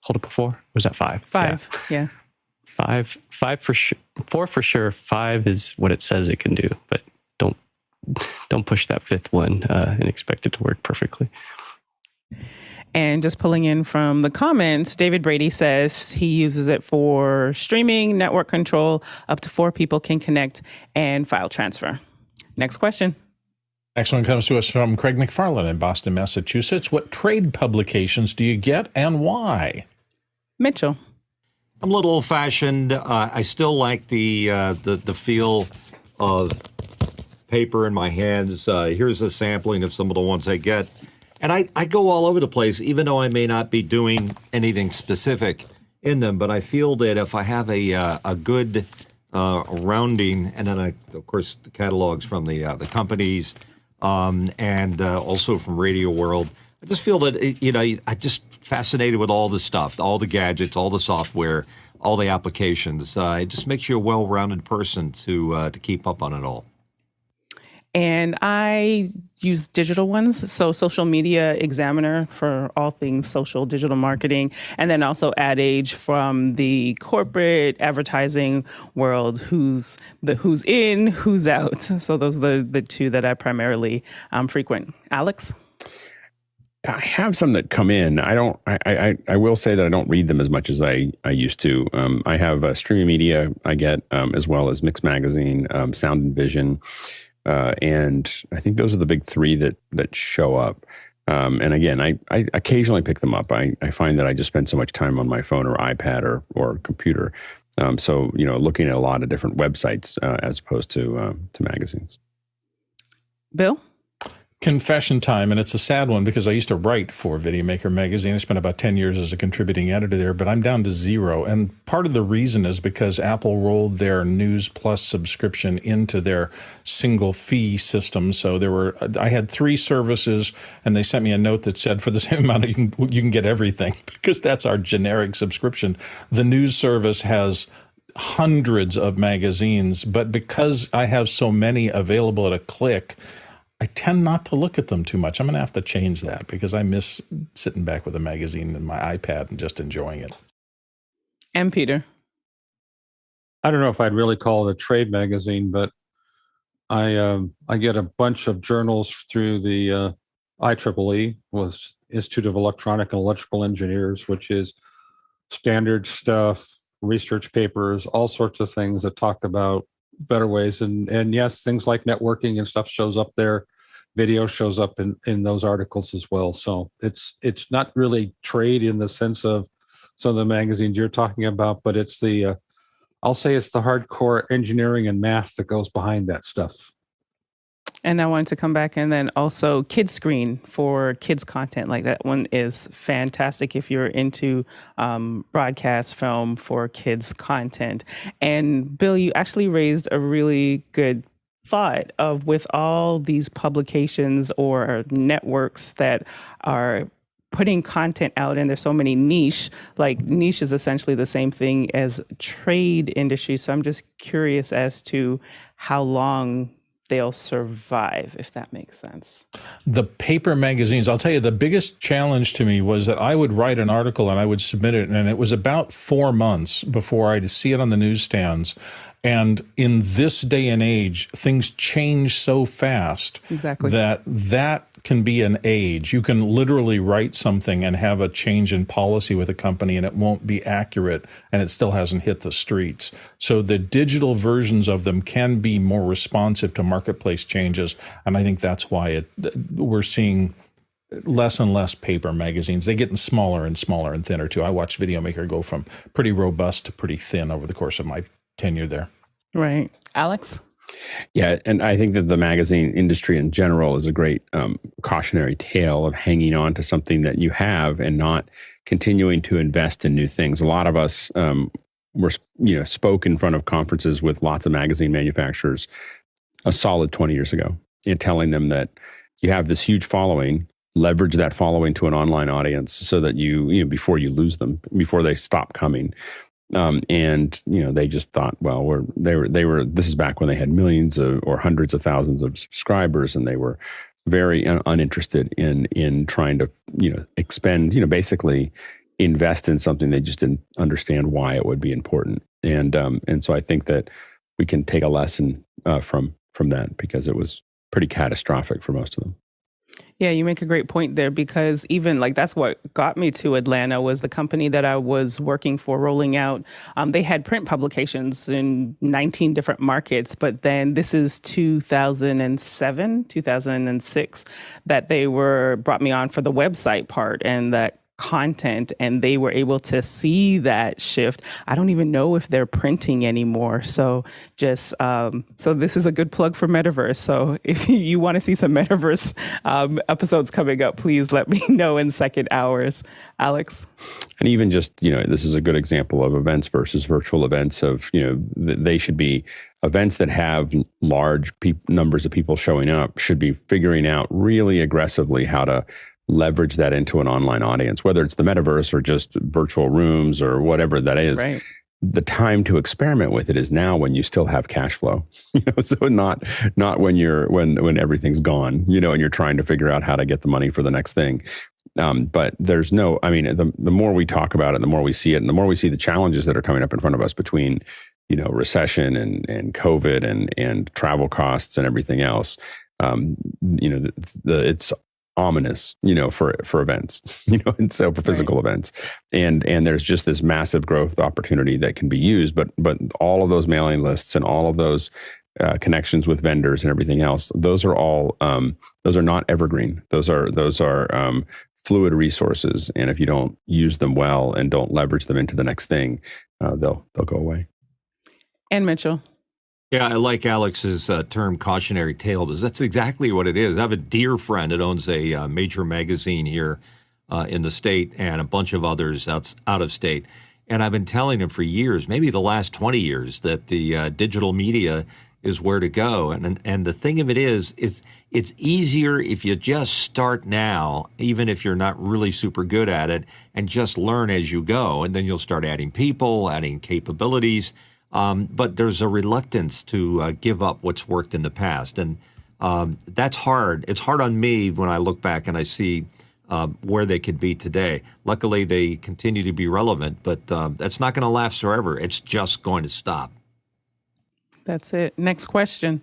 hold up a 4? Or was that 5? 5, yeah. 5 for sure. 4 for sure. 5 is what it says it can do, but don't push that 5th one and expect it to work perfectly. And just pulling in from the comments, David Brady says he uses it for streaming, network control, up to 4 people can connect, and file transfer. Next question. Next one comes to us from Craig McFarland in Boston, Massachusetts. What trade publications do you get and why? Mitchell. I'm a little old-fashioned. I still like the feel of paper in my hands. Here's a sampling of some of the ones I get. And I go all over the place, even though I may not be doing anything specific in them. But I feel that if I have a good rounding, and then, of course, the catalogs from the companies and also from Radio World, I just feel that, I just fascinated with all the stuff, all the gadgets, all the software, all the applications. It just makes you a well-rounded person to keep up on it all. And I use digital ones, so Social Media Examiner for all things social digital marketing, and then also Ad Age from the corporate advertising world, who's in, who's out. So those are the 2 that I primarily frequent. Alex? I have some that come in. I will say that I don't read them as much as I used to. I have Streaming Media I get, as well as Mix Magazine, Sound and Vision. And I think those are the big 3 that show up. And again, I occasionally pick them up. I find that I just spend so much time on my phone or iPad or computer. So, looking at a lot of different websites as opposed to magazines. Bill? Confession time, and it's a sad one because I used to write for Videomaker magazine. I spent about 10 years as a contributing editor there, but I'm down to 0. And part of the reason is because Apple rolled their News Plus subscription into their single fee system. So I had 3 services, and they sent me a note that said, for the same amount, you can get everything, because that's our generic subscription. The news service has hundreds of magazines, but because I have so many available at a click, I tend not to look at them too much. I'm going to have to change that because I miss sitting back with a magazine in my iPad and just enjoying it. And Peter? I don't know if I'd really call it a trade magazine, but I get a bunch of journals through the IEEE, was Institute of Electronic and Electrical Engineers, which is standard stuff, research papers, all sorts of things that talk about better ways. And yes, things like networking and stuff shows up there. Video shows up in those articles as well. So it's not really trade in the sense of some of the magazines you're talking about, but it's I'll say it's the hardcore engineering and math that goes behind that stuff. And I wanted to come back and then also Kids Screen for kids content. Like that one is fantastic if you're into broadcast film for kids content. And Bill, you actually raised a really good thought of with all these publications or networks that are putting content out, and there's so many niche is essentially the same thing as trade industry. So I'm just curious as to how long they'll survive, if that makes sense. The paper magazines, I'll tell you, the biggest challenge to me was that I would write an article and I would submit it, and it was about 4 months before I'd see it on the newsstands. And in this day and age, things change so fast that can be an age. You can literally write something and have a change in policy with a company and it won't be accurate and it still hasn't hit the streets. So the digital versions of them can be more responsive to marketplace changes. And I think that's why we're seeing less and less paper magazines. They're getting smaller and smaller and thinner too. I watched Videomaker go from pretty robust to pretty thin over the course of my tenure there. Right. Alex? Yeah, and I think that the magazine industry in general is a great cautionary tale of hanging on to something that you have and not continuing to invest in new things. A lot of us spoke in front of conferences with lots of magazine manufacturers a solid 20 years ago, and telling them that you have this huge following, leverage that following to an online audience so that you before you lose them, before they stop coming. And they just thought, well, they were. This is back when they had millions or hundreds of thousands of subscribers, and they were very uninterested in trying to expend, basically invest in something they just didn't understand why it would be important. And so I think that we can take a lesson from that, because it was pretty catastrophic for most of them. Yeah, you make a great point there, because even that's what got me to Atlanta was the company that I was working for rolling out. They had print publications in 19 different markets, but then this is 2007, 2006 that they brought me on for the website part and that content, and they were able to see that shift. I don't even know if they're printing anymore. So just so this is a good plug for Metaverse. So if you want to see some Metaverse episodes coming up, please let me know in second hours. Alex? And even just, this is a good example of events versus virtual events of, they should be events that have large numbers of people showing up, should be figuring out really aggressively how to leverage that into an online audience, whether it's the metaverse or just virtual rooms or whatever that is. Right. The time to experiment with it is now, when you still have cash flow, so not when everything's gone, and you're trying to figure out how to get the money for the next thing. But there's the more we talk about it, the more we see it, and the more we see the challenges that are coming up in front of us between, recession and COVID and travel costs and everything else. It's ominous, for events, and so for physical events, and there's just this massive growth opportunity that can be used, but all of those mailing lists and all of those connections with vendors and everything else, those are all those are not evergreen. Those are fluid resources, and if you don't use them well and don't leverage them into the next thing, they'll go away. And Mitchell. Yeah, I like Alex's term cautionary tale, because that's exactly what it is. I have a dear friend that owns a major magazine here in the state and a bunch of others out of state. And I've been telling him for years, maybe the last 20 years, that the digital media is where to go. And the thing of it is it's easier if you just start now, even if you're not really super good at it, and just learn as you go. And then you'll start adding people, adding capabilities. But there's a reluctance to give up what's worked in the past. And that's hard. It's hard on me when I look back and I see where they could be today. Luckily, they continue to be relevant, but that's not going to last forever. It's just going to stop. That's it. Next question.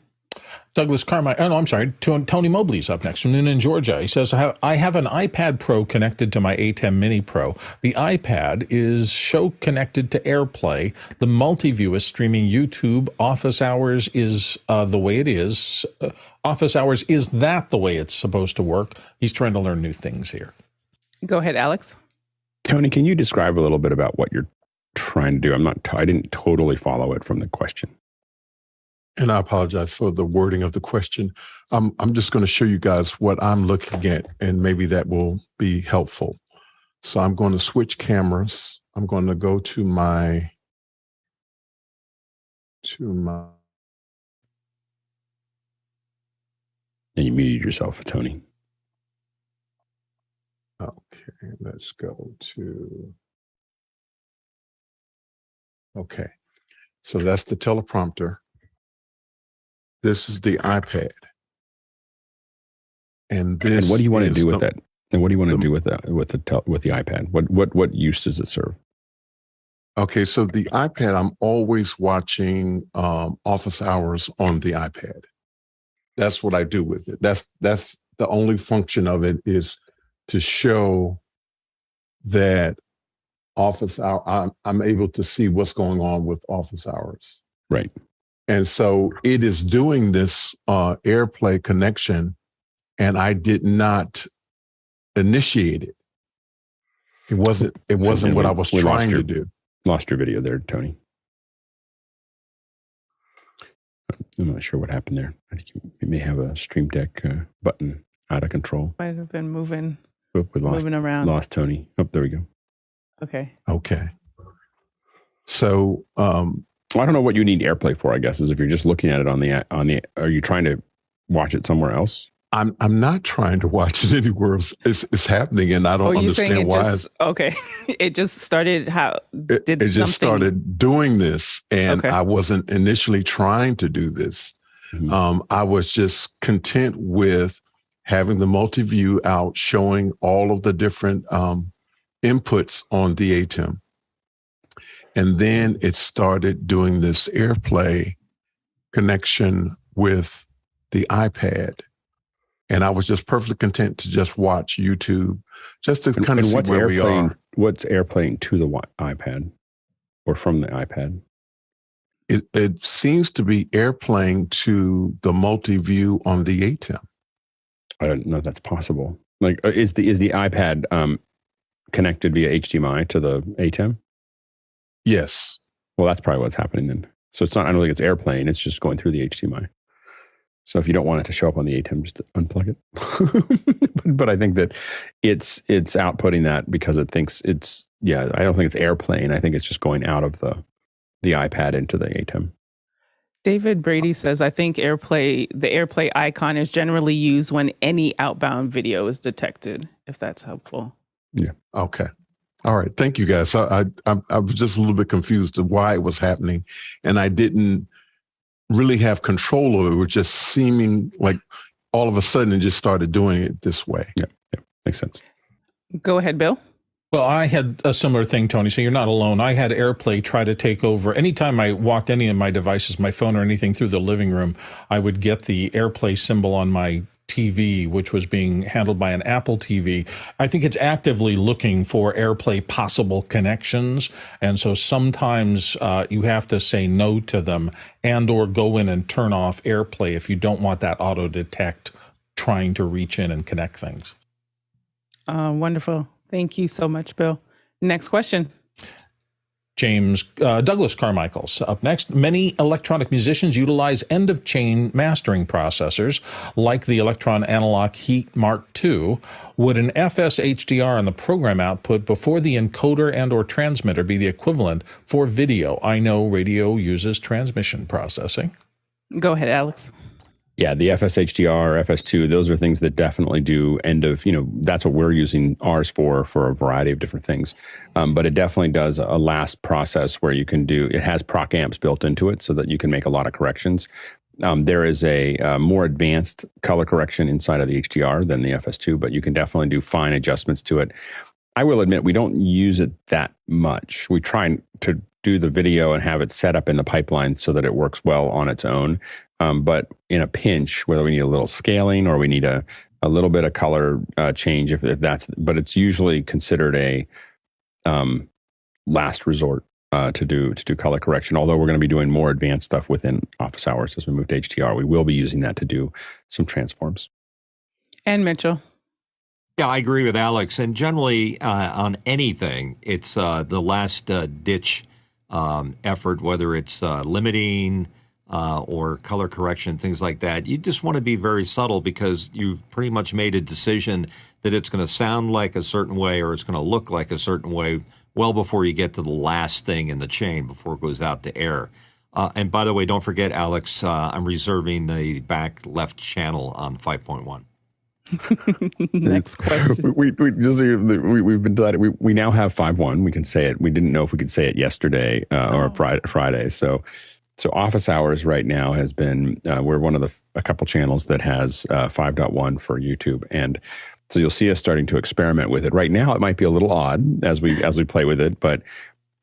Douglas Carmine. Oh, no, I'm sorry. Tony Mobley's up next from Noonan, Georgia. He says, I have an iPad Pro connected to my ATEM Mini Pro. The iPad is connected to AirPlay. The multi-view is streaming YouTube. Office hours is the way it is. Office hours, is that the way it's supposed to work? He's trying to learn new things here. Go ahead, Alex. Tony, can you describe a little bit about what you're trying to do? I didn't totally follow it from the question. And I apologize for the wording of the question. I'm just going to show you guys what I'm looking at, and maybe that will be helpful. So I'm going to switch cameras. I'm going to go to my And you muted yourself, Tony. Okay. Okay, let's go to, okay. So that's the teleprompter. This is the iPad. And this And what do you want to is do with the- that? And what do you want to do with that with the iPad? What use does it serve? Okay, so the iPad, I'm always watching office hours on the iPad. That's what I do with it. That's the only function of it, is to show that office hour. I'm able to see what's going on with office hours. Right. And so it is doing this AirPlay connection, and I did not initiate it. It wasn't what I was trying to do. Lost your video there, Tony. I'm not sure what happened there. I think you may have a Stream Deck button out of control. Might have been moving moving around. Lost Tony. Oh, there we go. Okay. Okay. So Well, I don't know what you need AirPlay for, I guess, is if you're just looking at it on the are you trying to watch it somewhere else? I'm not trying to watch it anywhere else. It's happening, and I don't understand why. Okay. It just started It just started doing this, and I wasn't initially trying to do this. Mm-hmm. I was just content with having the multi-view out, showing all of the different inputs on the ATEM. And then it started doing this AirPlay connection with the iPad. And I was just perfectly content to just watch YouTube, just to kind of see where we are. What's AirPlaying to the iPad or from the iPad? It seems to be AirPlaying to the multi-view on the ATEM. I don't know if that's possible. Like, is the iPad connected via HDMI to the ATEM? Yes. Well, that's probably what's happening then. So it's not. I don't think it's AirPlaying. It's just going through the HDMI. So if you don't want it to show up on the ATEM, just unplug it. but I think that it's outputting that because it thinks it's, I don't think it's AirPlaying. I think it's just going out of the iPad into the ATEM. David Brady says, I think the AirPlay icon is generally used when any outbound video is detected, if that's helpful. Yeah. Okay. All right. Thank you, guys. I was just a little bit confused of why it was happening, and I didn't really have control of it. It was just seeming like all of a sudden it just started doing it this way. Yeah. Makes sense. Go ahead, Bill. Well, I had a similar thing, Tony, so you're not alone. I had AirPlay try to take over. Anytime I walked any of my devices, my phone or anything through the living room, I would get the AirPlay symbol on my TV, which was being handled by an Apple TV. I think it's actively looking for AirPlay possible connections. And so sometimes you have to say no to them and or go in and turn off AirPlay if you don't want that auto detect trying to reach in and connect things. Wonderful. Thank you so much, Bill. Next question. James Douglas Carmichael's up next. Many electronic musicians utilize end-of-chain mastering processors like the Elektron Analog Heat MkII. Would an FS-HDR on the program output before the encoder and or transmitter be the equivalent for video? I know radio uses transmission processing. Go ahead, Alex. Yeah, the FS-HDR, FS2, those are things that definitely do that's what we're using ours for a variety of different things. But it definitely does a last process where it has proc amps built into it so that you can make a lot of corrections. There is a more advanced color correction inside of the HDR than the FS2, but you can definitely do fine adjustments to it. I will admit we don't use it that much. We try to do the video and have it set up in the pipeline so that it works well on its own. But in a pinch, whether we need a little scaling or we need a little bit of color change, but it's usually considered a last resort to do color correction. Although we're going to be doing more advanced stuff within office hours as we move to HDR, we will be using that to do some transforms. And Mitchell. Yeah, I agree with Alex. And generally on anything, it's the last ditch effort, whether it's limiting or color correction, things like that. You just want to be very subtle because you've pretty much made a decision that it's going to sound like a certain way or it's going to look like a certain way well before you get to the last thing in the chain, before it goes out to air. And by the way, don't forget, Alex, I'm reserving the back left channel on 5.1. Next question. We've been decided. We now have 5.1. We can say it. We didn't know if we could say it yesterday or Friday. So office hours right now has been we're one of a couple channels that has 5.1 for YouTube, and so you'll see us starting to experiment with it. Right now, it might be a little odd as we play with it, but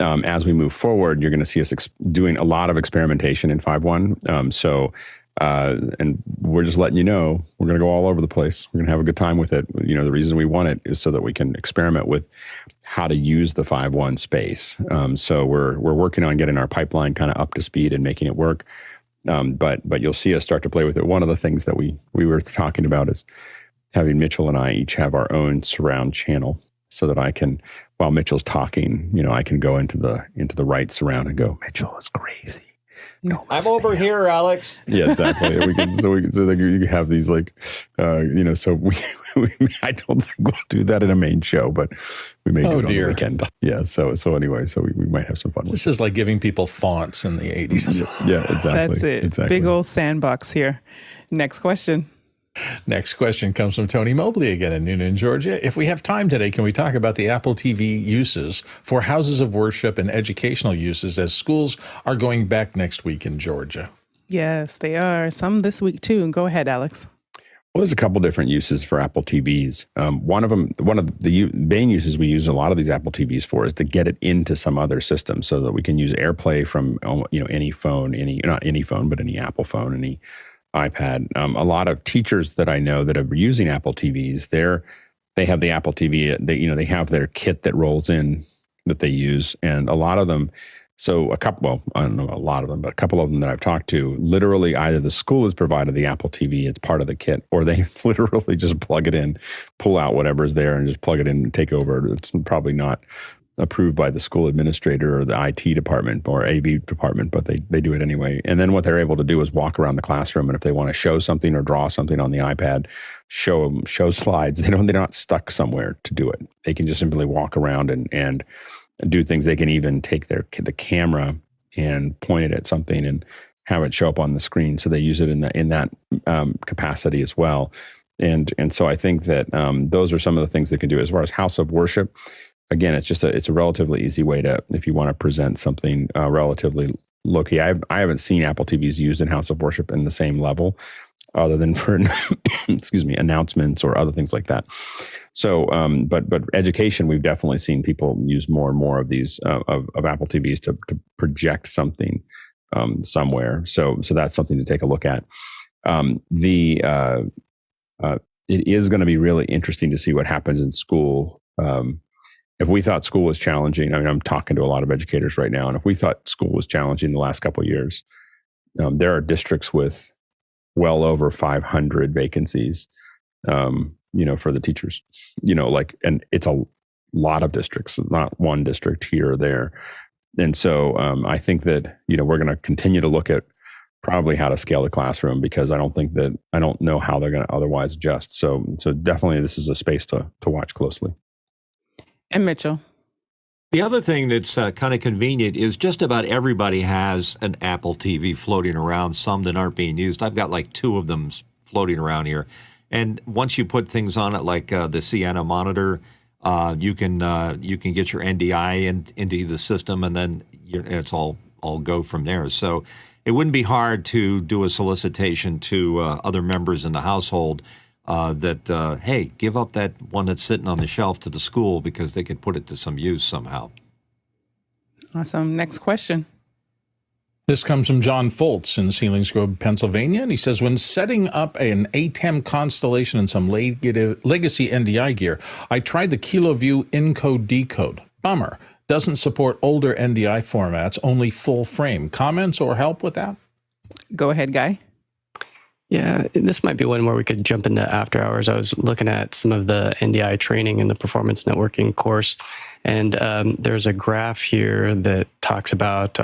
as we move forward, you're going to see us doing a lot of experimentation in 5.1. And we're just letting you know, we're going to go all over the place. We're going to have a good time with it. You know, the reason we want it is so that we can experiment with how to use the 5.1 space. So we're working on getting our pipeline kind of up to speed and making it work. But you'll see us start to play with it. One of the things that we were talking about is having Mitchell and I each have our own surround channel, so that I can, while Mitchell's talking, you know, I can go into the right surround and go, Mitchell is crazy. No, I'm over here, Alex. Yeah, exactly. So you have these like, you know, so we I don't think we'll do that in a main show, but we may do it on the weekend. Yeah. So anyway, so we might have some fun with This is like giving people fonts in the 80s. Yeah, exactly. That's it. Exactly. Big old sandbox here. Next question. Next question comes from Tony Mobley again in Noonan, Georgia. If we have time today, can we talk about the Apple TV uses for houses of worship and educational uses as schools are going back next week in Georgia? Yes, they are. Some this week too. Go ahead, Alex. Well, there's a couple different uses for Apple TVs. One of the main uses we use a lot of these Apple TVs for is to get it into some other system, so that we can use AirPlay from any phone, not any phone, but any Apple phone, any iPad. A lot of teachers that I know that are using Apple TVs, they have the Apple TV. They have their kit that rolls in that they use, and a lot of them. So I don't know a lot of them, but a couple of them that I've talked to, literally either the school has provided the Apple TV, it's part of the kit, or they literally just plug it in, pull out whatever's there, and just plug it in and take over. It's probably not approved by the school administrator or the IT department or AV department, but they do it anyway. And then what they're able to do is walk around the classroom, and if they want to show something or draw something on the iPad, show slides. They're not stuck somewhere to do it. They can just simply walk around and do things. They can even take the camera and point it at something and have it show up on the screen. So they use it in that capacity as well. And so I think that those are some of the things they can do. As far as house of worship, again, it's a relatively easy way to, if you want to present something relatively low-key. I haven't seen Apple TVs used in house of worship in the same level, other than for announcements or other things like that. So, but education, we've definitely seen people use more and more of these of Apple TVs to project something somewhere. So that's something to take a look at. It is going to be really interesting to see what happens in school. If we thought school was challenging, I mean, I'm talking to a lot of educators right now, and if we thought school was challenging the last couple of years, there are districts with well over 500 vacancies, for the teachers, and it's a lot of districts, not one district here or there. And so I think that, we're going to continue to look at probably how to scale the classroom, because I don't know how they're going to otherwise adjust. So definitely this is a space to watch closely. And Mitchell. The other thing that's kind of convenient is just about everybody has an Apple TV floating around, some that aren't being used. I've got like 2 of them floating around here. And once you put things on it, like the Sienna monitor, you can get your NDI into the system, and then it's all go from there. So it wouldn't be hard to do a solicitation to other members in the household that, hey, give up that one that's sitting on the shelf to the school, because they could put it to some use somehow. Awesome. Next question. This comes from John Foltz in Selinsgrove, Pennsylvania, and he says, when setting up an ATEM Constellation and some legacy NDI gear, I tried the Kiloview Encode Decode. Bummer. Doesn't support older NDI formats, only full frame. Comments or help with that? Go ahead, Guy. Yeah, this might be one where we could jump into after hours. I was looking at some of the NDI training in the performance networking course, and there's a graph here that talks about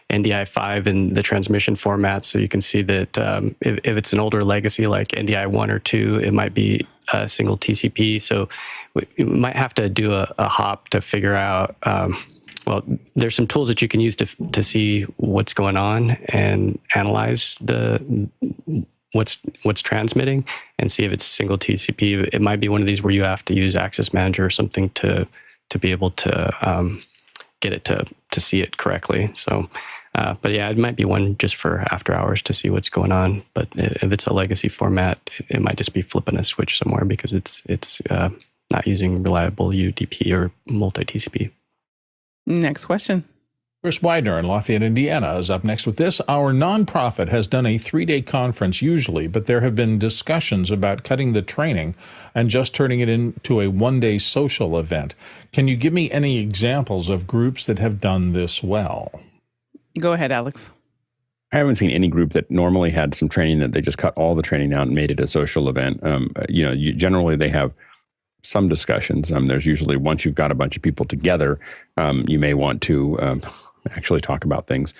NDI 5 and the transmission format. So you can see that if it's an older legacy like NDI 1 or 2, it might be a single TCP. So we might have to do a hop to figure out, there's some tools that you can use to see what's going on and analyze what's transmitting and see if it's single TCP. It might be one of these where you have to use Access Manager or something to be able to get it to see it correctly. So, but yeah, it might be one just for after hours to see what's going on. But if it's a legacy format, it might just be flipping a switch somewhere because it's not using reliable UDP or multi-TCP. Next question. Chris Widener in Lafayette, Indiana is up next with this. Our nonprofit has done a 3-day conference usually, but there have been discussions about cutting the training and just turning it into a 1-day social event. Can you give me any examples of groups that have done this well? Go ahead, Alex. I haven't seen any group that normally had some training that they just cut all the training out and made it a social event. Generally they have some discussions. There's usually, once you've got a bunch of people together, you may want to actually talk about things.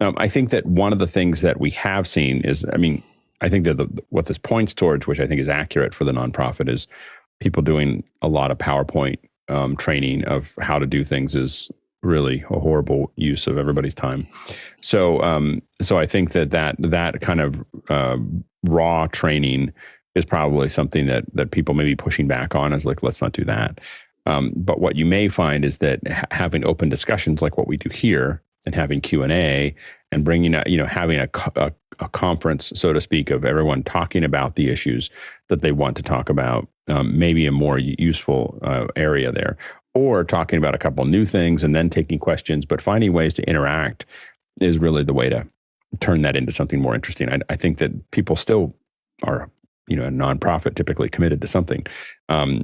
I think that one of the things that we have seen is, I think that what this points towards, which I think is accurate for the nonprofit, is people doing a lot of PowerPoint training of how to do things is really a horrible use of everybody's time. So I think that kind of raw training is probably something that people may be pushing back on, as like, let's not do that. But what you may find is that having open discussions like what we do here, and having Q&A, and bringing having a conference, so to speak, of everyone talking about the issues that they want to talk about, maybe a more useful area there, or talking about a couple new things and then taking questions, but finding ways to interact is really the way to turn that into something more interesting. I think that people still are, a nonprofit typically committed to something.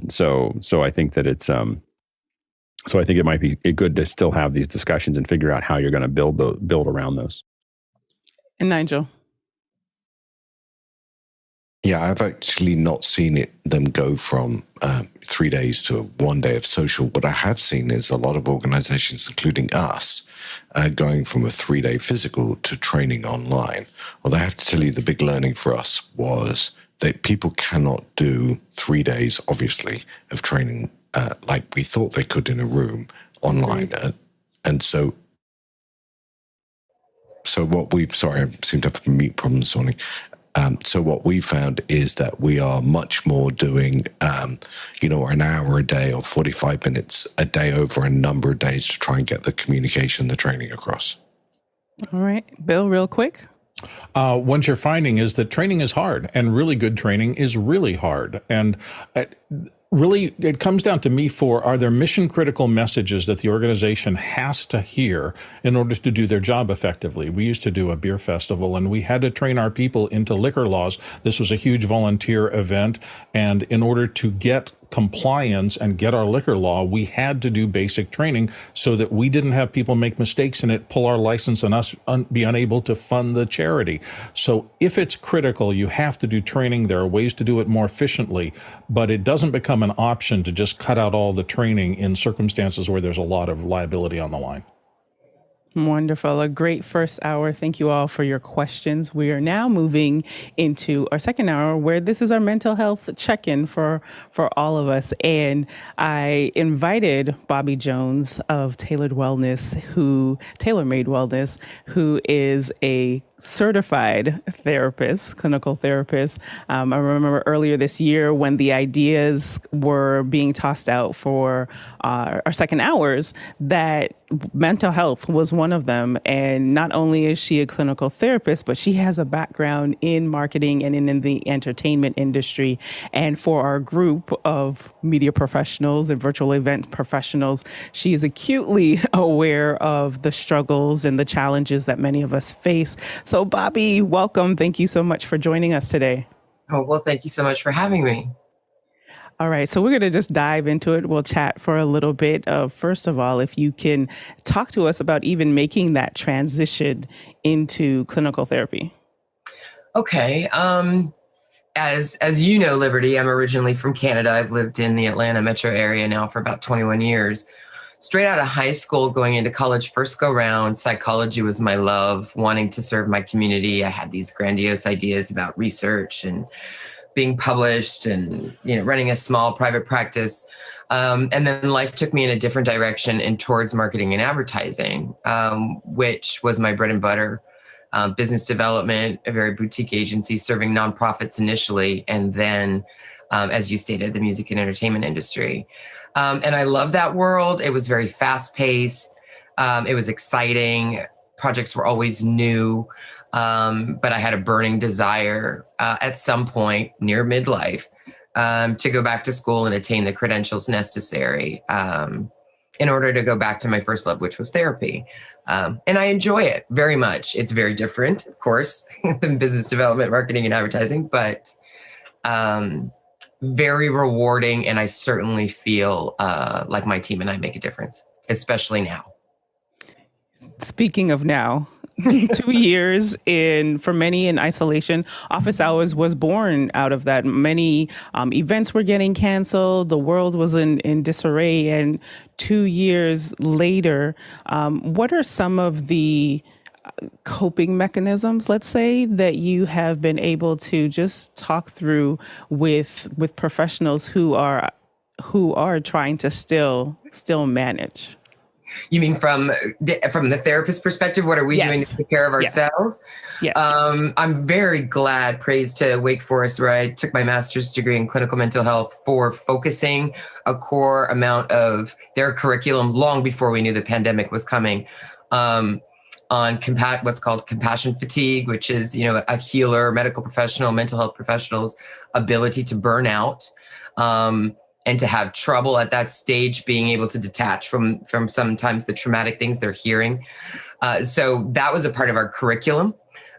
So I think that it's, so I think it might be good to still have these discussions and figure out how you're going to build around those. And Nigel. Yeah, I've actually not seen them go from 3 days to 1 day of social. What I have seen is a lot of organizations, including us, going from a 3-day physical to training online. Well, I have to tell you, the big learning for us was that people cannot do 3 days, obviously, of training like we thought they could in a room online. And so what sorry, I seem to have a mute problem this morning. So what we found is that we are much more doing, an hour a day or 45 minutes a day over a number of days to try and get the communication, the training across. All right. Bill, real quick. What you're finding is that training is hard, and really good training is really hard. And really, it comes down to me are there mission critical messages that the organization has to hear in order to do their job effectively? We used to do a beer festival, and we had to train our people into liquor laws. This was a huge volunteer event, and in order to get compliance and get our liquor law, we had to do basic training so that we didn't have people make mistakes in it, pull our license, and us be unable to fund the charity. So if it's critical, you have to do training. There are ways to do it more efficiently, but it doesn't become an option to just cut out all the training in circumstances where there's a lot of liability on the line. Wonderful. A great first hour. Thank you all for your questions. We are now moving into our second hour, where this is our mental health check-in for all of us. And I invited Bobbi Jones of Tailor Made Wellness, who is a certified therapist, clinical therapist. I remember earlier this year when the ideas were being tossed out for our second hours, that mental health was one of them. And not only is she a clinical therapist, but she has a background in marketing and in the entertainment industry. And for our group of media professionals and virtual event professionals, she is acutely aware of the struggles and the challenges that many of us face. So Bobbi, welcome. Thank you so much for joining us today. Oh, well, thank you so much for having me. All right, so we're going to just dive into it. We'll chat for a little bit. First of all, if you can talk to us about even making that transition into clinical therapy. Okay. As you know, Liberty, I'm originally from Canada. I've lived in the Atlanta metro area now for about 21 years. Straight out of high school, going into college, first go round, psychology was my love, wanting to serve my community. I had these grandiose ideas about research and being published and, running a small private practice. And then life took me in a different direction and towards marketing and advertising, which was my bread and butter. business development, a very boutique agency serving nonprofits initially, and then, as you stated, the music and entertainment industry. And I love that world. It was very fast paced. It was exciting. Projects were always new. But I had a burning desire at some point near midlife to go back to school and attain the credentials necessary in order to go back to my first love, which was therapy. And I enjoy it very much. It's very different, of course, than business development, marketing, and advertising, but very rewarding. And I certainly feel like my team and I make a difference, especially now. Speaking of now, 2 years for many in isolation. Office Hours was born out of that. Many events were getting canceled. The world was in disarray. And 2 years later, what are some of the coping mechanisms, let's say, that you have been able to just talk through with professionals who are trying to still manage? You mean from the therapist perspective? What are we doing to take care of ourselves? Yes. I'm very glad, praise to Wake Forest, where I took my master's degree in clinical mental health, for focusing a core amount of their curriculum long before we knew the pandemic was coming, on what's called compassion fatigue, which is, a healer, medical professional, mental health professional's ability to burn out. And to have trouble at that stage being able to detach from sometimes the traumatic things they're hearing. So that was a part of our curriculum.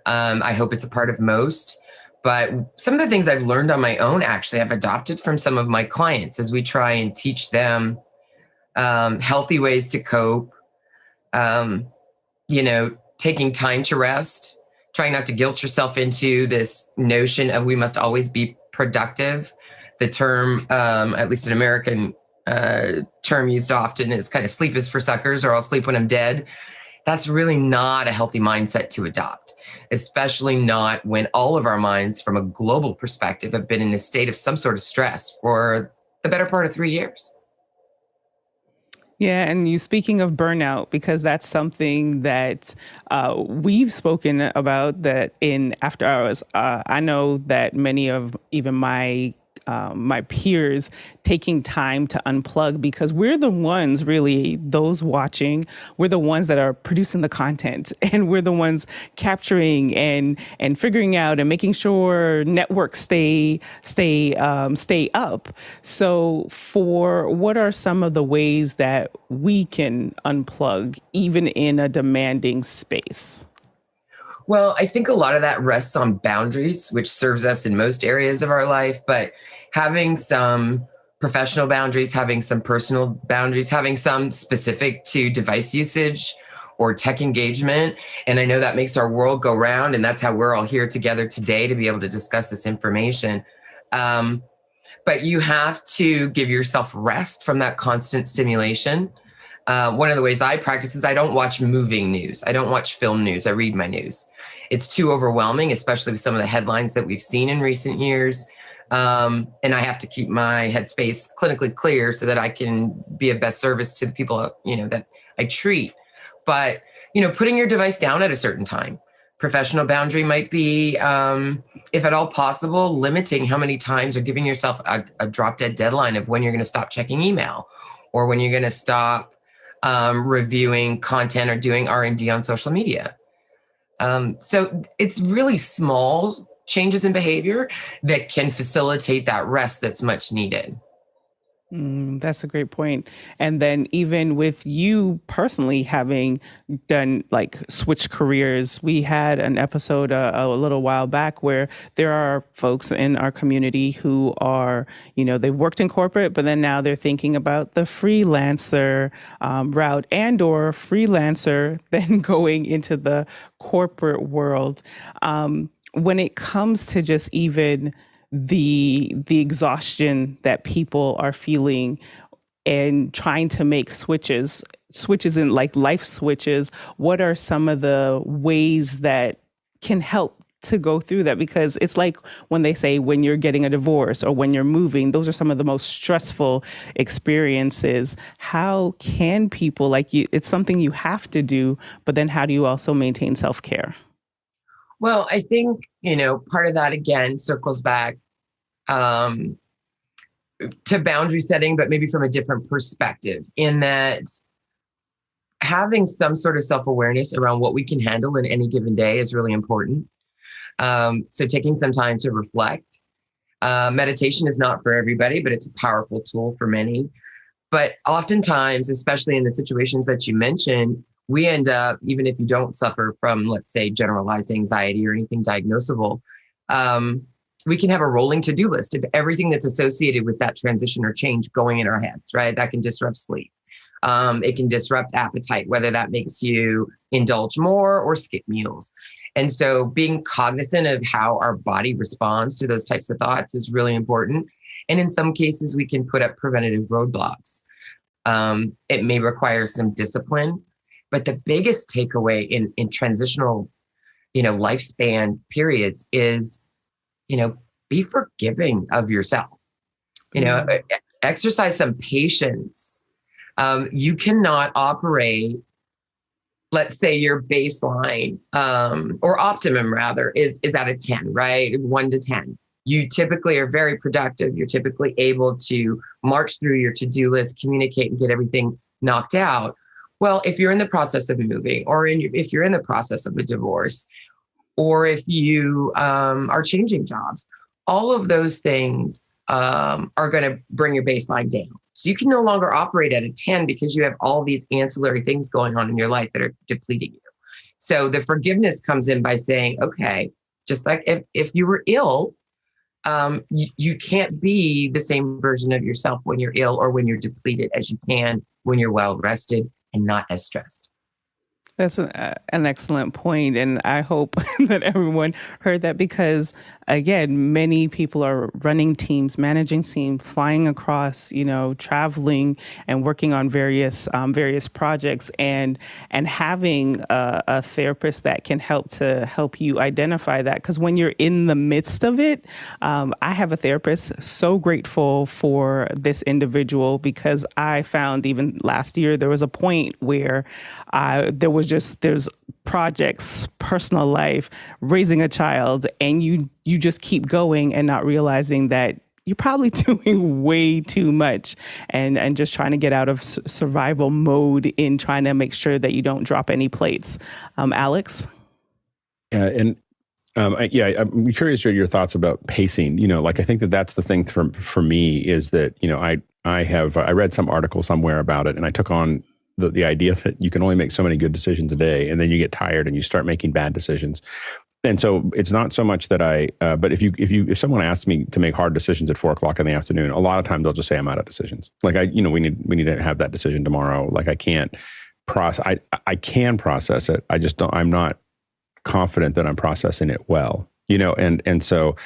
I hope it's a part of most. But some of the things I've learned on my own, actually, I've adopted from some of my clients as we try and teach them healthy ways to cope, taking time to rest, trying not to guilt yourself into this notion of we must always be productive. The term, at least an American term used often, is kind of sleep is for suckers, or I'll sleep when I'm dead. That's really not a healthy mindset to adopt, especially not when all of our minds from a global perspective have been in a state of some sort of stress for the better part of 3 years. Yeah, and you speaking of burnout, because that's something that we've spoken about that in After Hours. I know that many of even my peers taking time to unplug, because we're the ones, really, those watching, we're the ones that are producing the content, and we're the ones capturing and figuring out and making sure networks stay up. So what are some of the ways that we can unplug even in a demanding space? Well, I think a lot of that rests on boundaries, which serves us in most areas of our life, but having some professional boundaries, having some personal boundaries, having some specific to device usage or tech engagement. And I know that makes our world go round, and that's how we're all here together today to be able to discuss this information. But you have to give yourself rest from that constant stimulation. One of the ways I practice is I don't watch moving news. I don't watch film news. I read my news. It's too overwhelming, especially with some of the headlines that we've seen in recent years. And I have to keep my headspace clinically clear so that I can be of best service to the people, that I treat. But, putting your device down at a certain time. Professional boundary might be, if at all possible, limiting how many times, or giving yourself a drop dead deadline of when you're going to stop checking email, or when you're going to stop reviewing content or doing R&D on social media. So it's really small changes in behavior that can facilitate that rest that's much needed. That's a great point. And then even with you personally having done switch careers, we had an episode a little while back where there are folks in our community who are, they've worked in corporate, but then now they're thinking about the freelancer route, and or freelancer then going into the corporate world. When it comes to just even the exhaustion that people are feeling and trying to make switches in life switches, what are some of the ways that can help to go through that? Because it's like when they say when you're getting a divorce or when you're moving, those are some of the most stressful experiences. How can people, it's something you have to do, but then how do you also maintain self-care? Well, I think, part of that again circles back to boundary setting, but maybe from a different perspective, in that having some sort of self-awareness around what we can handle in any given day is really important. So taking some time to reflect. Meditation is not for everybody, but it's a powerful tool for many. But oftentimes, especially in the situations that you mentioned, we end up, even if you don't suffer from, let's say, generalized anxiety or anything diagnosable, we can have a rolling to-do list of everything that's associated with that transition or change going in our heads, right? That can disrupt sleep. It can disrupt appetite, whether that makes you indulge more or skip meals. And so being cognizant of how our body responds to those types of thoughts is really important. And in some cases, we can put up preventative roadblocks. It may require some discipline, but the biggest takeaway in transitional, lifespan periods is, be forgiving of yourself. Exercise some patience. You cannot operate, let's say your baseline or optimum rather is at a 10, right? 1 to 10. You typically are very productive. You're typically able to march through your to-do list, communicate, and get everything knocked out. Well, if you're in the process of moving, or if you're in the process of a divorce, or if you are changing jobs, all of those things are going to bring your baseline down. So you can no longer operate at a 10 because you have all these ancillary things going on in your life that are depleting you. So the forgiveness comes in by saying, okay, just like if you were ill, you can't be the same version of yourself when you're ill or when you're depleted as you can when you're well rested and not as stressed. That's an excellent point, and I hope that everyone heard that, because again, many people are running teams, managing teams, flying across, traveling and working on various projects, and having a therapist that can help you identify that. Because when you're in the midst of it, I have a therapist. So grateful for this individual, because I found even last year there was a point where there's projects, personal life, raising a child, and you just keep going and not realizing that you're probably doing way too much and just trying to get out of survival mode in trying to make sure that you don't drop any plates. Alex? I'm curious your thoughts about pacing. I think that's the thing for me is that, I read some article somewhere about it, and I took on the idea that you can only make so many good decisions a day, and then you get tired and you start making bad decisions. And so it's not so much that but if someone asks me to make hard decisions at 4:00 in the afternoon, a lot of times they'll just say I'm out of decisions. Like we need to have that decision tomorrow. Like I can't process. I can process it. I'm not confident that I'm processing it well. And so.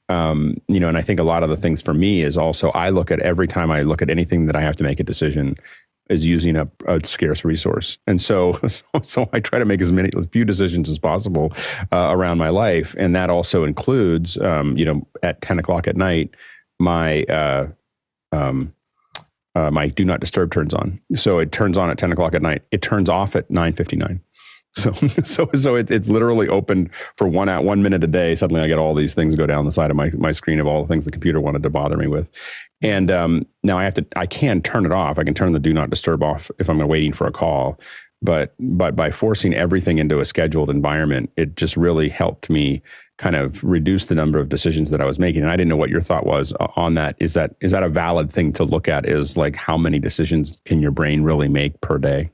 And I think a lot of the things for me is also every time I look at anything that I have to make a decision is using a scarce resource. And so I try to make as few decisions as possible around my life. And that also includes, at 10 o'clock at night, my do not disturb turns on. So it turns on at 10 o'clock at night. It turns off at 9:59. So it's literally open for 1 minute a day. Suddenly I get all these things go down the side of my screen of all the things the computer wanted to bother me with. And now I can turn it off. I can turn the do not disturb off if I'm waiting for a call. But by forcing everything into a scheduled environment, it just really helped me kind of reduce the number of decisions that I was making. And I didn't know what your thought was on that. Is that a valid thing to look at? Is like, how many decisions can your brain really make per day?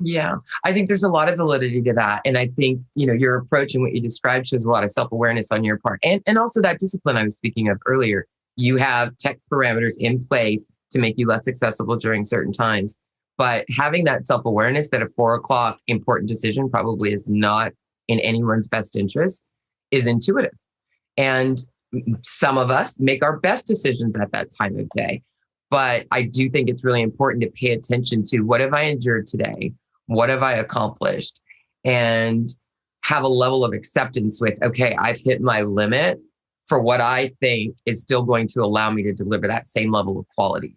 Yeah, I think there's a lot of validity to that. And I think, your approach and what you described shows a lot of self-awareness on your part. And also that discipline I was speaking of earlier. You have tech parameters in place to make you less accessible during certain times. But having that self-awareness that a 4:00 important decision probably is not in anyone's best interest is intuitive. And some of us make our best decisions at that time of day. But I do think it's really important to pay attention to, what have I endured today? What have I accomplished? And have a level of acceptance with, okay, I've hit my limit for what I think is still going to allow me to deliver that same level of quality,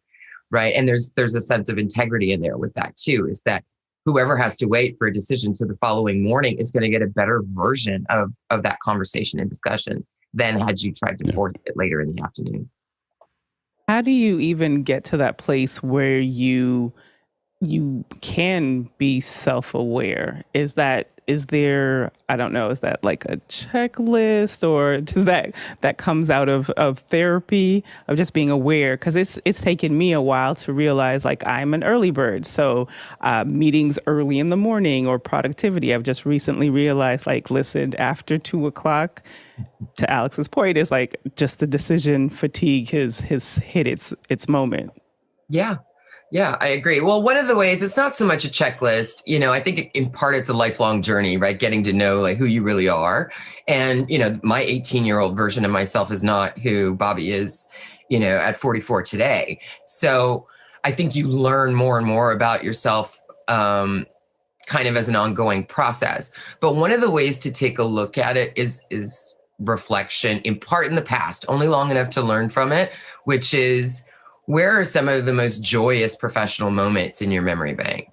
right? And there's a sense of integrity in there with that too, is that whoever has to wait for a decision to the following morning is going to get a better version of that conversation and discussion than had you tried to force it later in the afternoon. How do you even get to that place where you can be self-aware? Is there, I don't know, is that like a checklist, or does that comes out of therapy, of just being aware? Because it's taken me a while to realize, like, I'm an early bird. So meetings early in the morning or productivity, I've just recently realized, like, listen, after 2:00, to Alex's point, is like just the decision fatigue has hit its moment. Yeah, I agree. Well, one of the ways, it's not so much a checklist, I think in part it's a lifelong journey, right? Getting to know like who you really are. And, my 18-year-old version of myself is not who Bobbi is, at 44 today. So I think you learn more and more about yourself kind of as an ongoing process. But one of the ways to take a look at it is reflection, in part in the past, only long enough to learn from it, which is, where are some of the most joyous professional moments in your memory bank?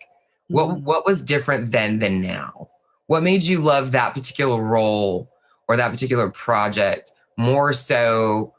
What was different then than now? What made you love that particular role or that particular project more so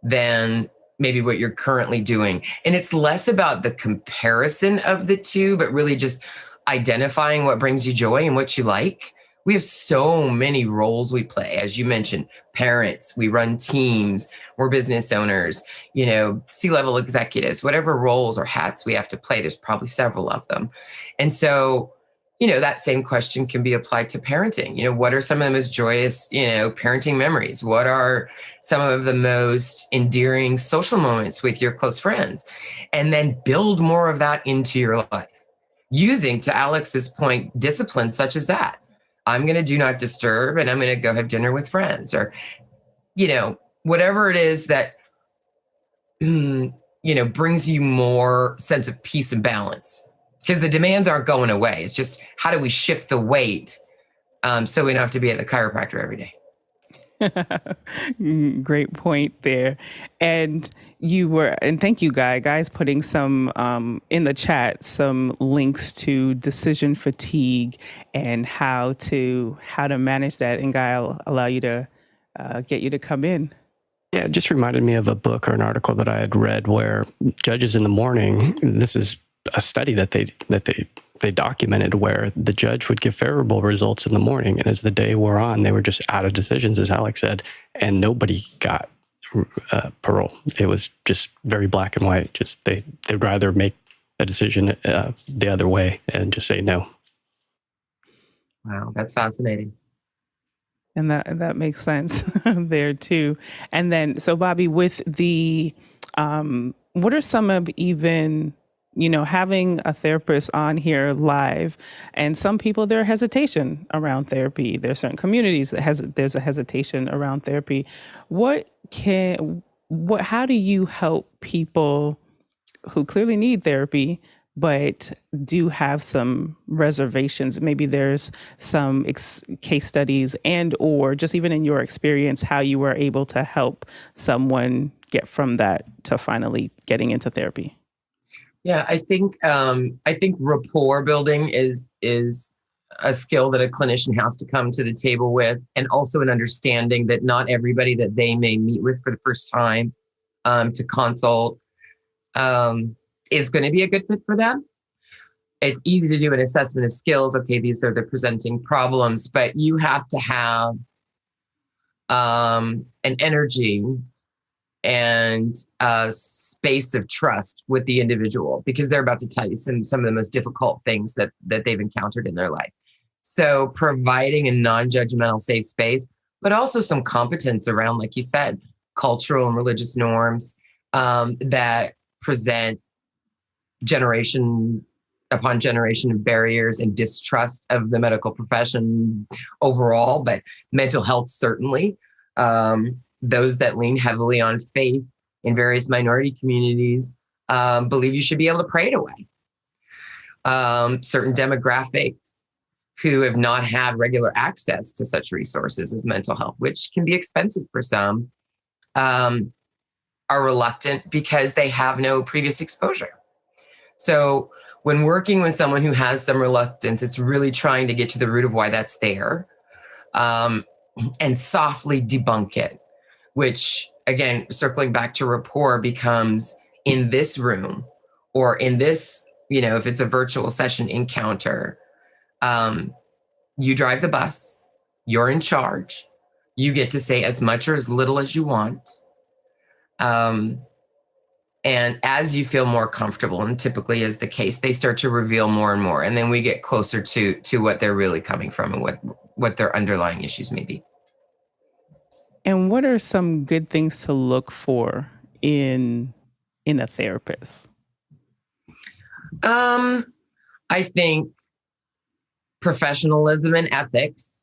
than maybe what you're currently doing? And it's less about the comparison of the two, but really just identifying what brings you joy and what you like. We have so many roles we play. As you mentioned, parents, we run teams, we're business owners, C-level executives, whatever roles or hats we have to play, there's probably several of them. And so, that same question can be applied to parenting. What are some of the most joyous, parenting memories? What are some of the most endearing social moments with your close friends? And then build more of that into your life using, to Alex's point, disciplines such as that. I'm going to do not disturb, and I'm going to go have dinner with friends, or, whatever it is that, brings you more sense of peace and balance, because the demands aren't going away. It's just, how do we shift the weight so we don't have to be at the chiropractor every day? Great point there. And thank you guys putting some in the chat, some links to decision fatigue and how to manage that. And Guy, I'll allow you to get you to come in. Yeah, it just reminded me of a book or an article that I had read where judges in the morning, this is a study that they documented, where the judge would give favorable results in the morning, and as the day wore on, they were just out of decisions, as Alex said, and nobody got parole. It was just very black and white. Just they'd rather make a decision the other way and just say no. Wow, that's fascinating. And that makes sense there too. And then, so Bobbi, with the what are some of even, having a therapist on here live, and some people, there's hesitation around therapy. There's certain communities that there's a hesitation around therapy. How do you help people who clearly need therapy, but do have some reservations? Maybe there's some case studies or just even in your experience, how you were able to help someone get from that to finally getting into therapy. Yeah, I think rapport building is a skill that a clinician has to come to the table with, and also an understanding that not everybody that they may meet with for the first time to consult is going to be a good fit for them. It's easy to do an assessment of skills. Okay, these are the presenting problems, but you have to have an energy and a space of trust with the individual, because they're about to tell you some of the most difficult things that they've encountered in their life. So providing a non-judgmental safe space, but also some competence around, like you said, cultural and religious norms that present generation upon generation of barriers and distrust of the medical profession overall, but mental health certainly. Those that lean heavily on faith in various minority communities believe you should be able to pray it away. Certain demographics who have not had regular access to such resources as mental health, which can be expensive for some, are reluctant because they have no previous exposure. So when working with someone who has some reluctance, it's really trying to get to the root of why that's there, and softly debunk it, which, again, circling back to rapport, becomes in this room or in this, if it's a virtual session encounter, you drive the bus, you're in charge, you get to say as much or as little as you want. And as you feel more comfortable, and typically is the case, they start to reveal more and more. And then we get closer to what they're really coming from and what their underlying issues may be. And what are some good things to look for in a therapist? I think professionalism and ethics,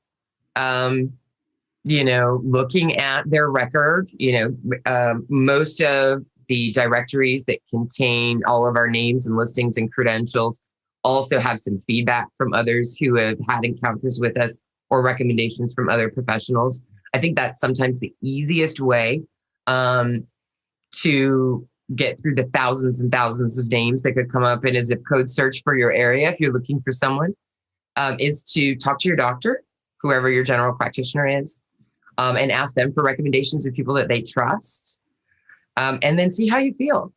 looking at their record, most of the directories that contain all of our names and listings and credentials also have some feedback from others who have had encounters with us or recommendations from other professionals. I think that's sometimes the easiest way to get through the thousands and thousands of names that could come up in a zip code search for your area if you're looking for someone, is to talk to your doctor, whoever your general practitioner is, and ask them for recommendations of people that they trust. And then see how you feel.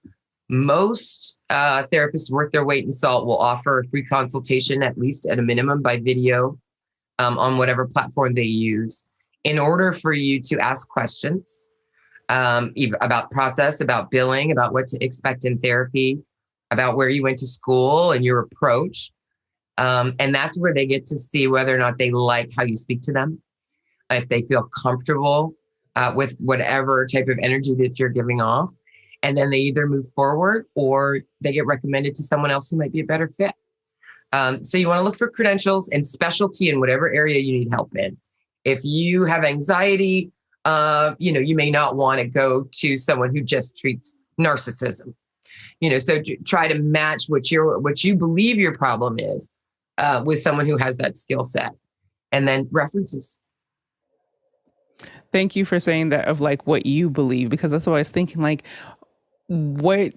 Most therapists worth their weight in salt will offer a free consultation, at least at a minimum by video, on whatever platform they use, in order for you to ask questions about process, about billing, about what to expect in therapy, about where you went to school and your approach. And that's where they get to see whether or not they like how you speak to them, if they feel comfortable with whatever type of energy that you're giving off. And then they either move forward or they get recommended to someone else who might be a better fit. So you want to look for credentials and specialty in whatever area you need help in. If you have anxiety, you may not want to go to someone who just treats narcissism. So try to match what you believe your problem is with someone who has that skill set. And then references. Thank you for saying that, of like what you believe, because that's what I was thinking, like, what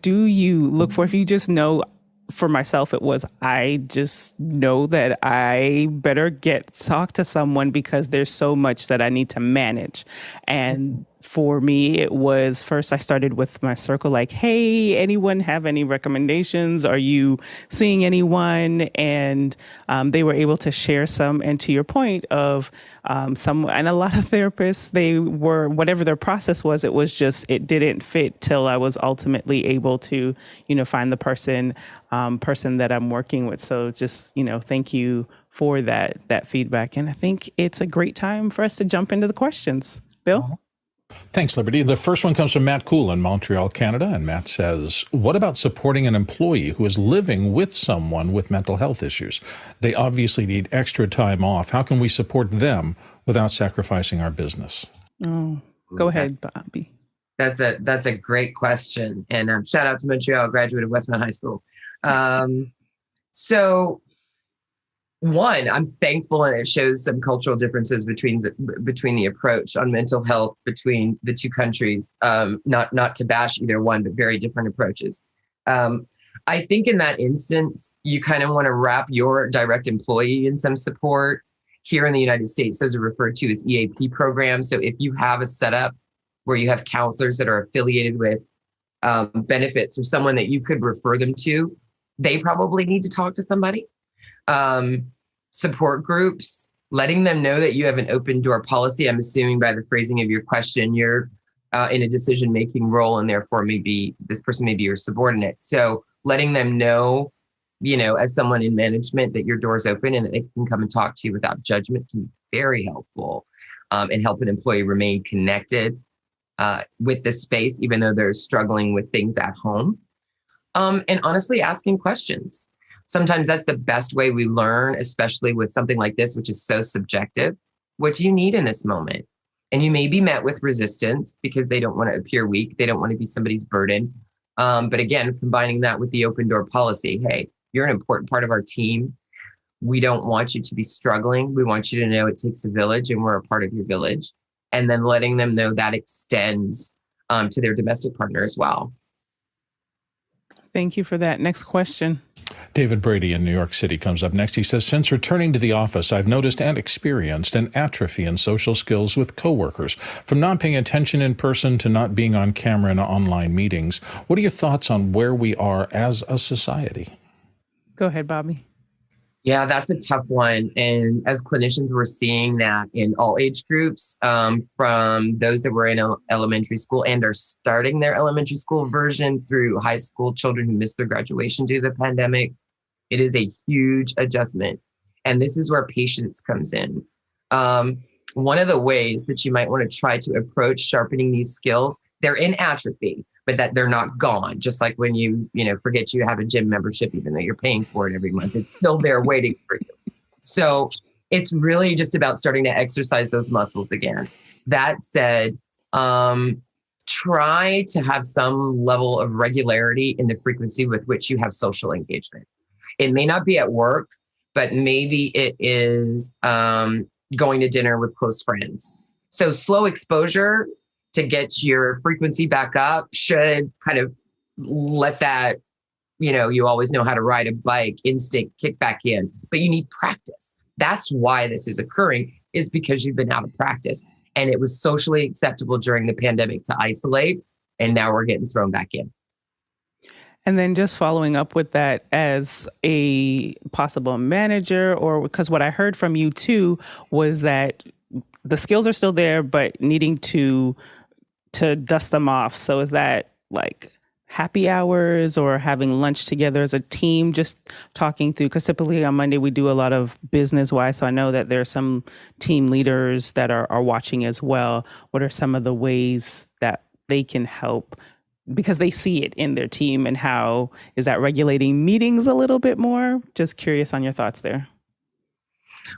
do you look for? If you just know, for myself, it was, I just know that I better talk to someone because there's so much that I need to manage. And for me, it was, first I started with my circle, like, hey, anyone have any recommendations? Are you seeing anyone? And they were able to share some. And to your point of some, and a lot of therapists, they were, whatever their process was, it was just, it didn't fit till I was ultimately able to, find the person that I'm working with. So just, thank you for that feedback. And I think it's a great time for us to jump into the questions. Bill? Thanks, Liberty. The first one comes from Matt Cool in Montreal, Canada. And Matt says, what about supporting an employee who is living with someone with mental health issues? They obviously need extra time off. How can we support them without sacrificing our business? Oh, go ahead, Bobbi. That's a great question. And shout out to Montreal, graduate of Westmount High School. So one, I'm thankful, and it shows some cultural differences between the approach on mental health between the two countries. Not to bash either one, but very different approaches. I think in that instance, you kind of want to wrap your direct employee in some support. Here in the United States, those are referred to as EAP programs. So if you have a setup where you have counselors that are affiliated with benefits or someone that you could refer them to, they probably need to talk to somebody. Support groups, letting them know that you have an open door policy. I'm assuming by the phrasing of your question, you're in a decision-making role, and therefore this person may be your subordinate. So letting them know, as someone in management, that your door's open and that they can come and talk to you without judgment can be very helpful, and help an employee remain connected with the space, even though they're struggling with things at home. And honestly, asking questions. Sometimes that's the best way we learn, especially with something like this, which is so subjective. What do you need in this moment? And you may be met with resistance because they don't want to appear weak. They don't want to be somebody's burden. But again, combining that with the open door policy, hey, you're an important part of our team. We don't want you to be struggling. We want you to know it takes a village and we're a part of your village. And then letting them know that extends to their domestic partner as well. Thank you for that. Next question. David Brady in New York City comes up next. He says, since returning to the office, I've noticed and experienced an atrophy in social skills with coworkers, from not paying attention in person to not being on camera in online meetings. What are your thoughts on where we are as a society? Go ahead, Bobbi. Yeah, that's a tough one. And as clinicians, we're seeing that in all age groups, from those that were in elementary school and are starting their elementary school version through high school children who missed their graduation due to the pandemic. It is a huge adjustment. And this is where patience comes in. One of the ways that you might want to try to approach sharpening these skills, they're in atrophy, but that they're not gone. Just like when you forget you have a gym membership, even though you're paying for it every month, it's still there waiting for you. So it's really just about starting to exercise those muscles again. That said, try to have some level of regularity in the frequency with which you have social engagement. It may not be at work, but maybe it is going to dinner with close friends. So slow exposure to get your frequency back up should kind of let that, you always know how to ride a bike, instinct kick back in, but you need practice. That's why this is occurring, is because you've been out of practice. And it was socially acceptable during the pandemic to isolate, and now we're getting thrown back in. And then just following up with that, as a possible manager, or because what I heard from you too was that the skills are still there, but needing to dust them off. So is that like happy hours or having lunch together as a team, just talking through? Because typically on Monday we do a lot of business-wise. So I know that there are some team leaders that are watching as well. What are some of the ways that they can help? Because they see it in their team, and how is that regulating meetings a little bit more? Just curious on your thoughts there.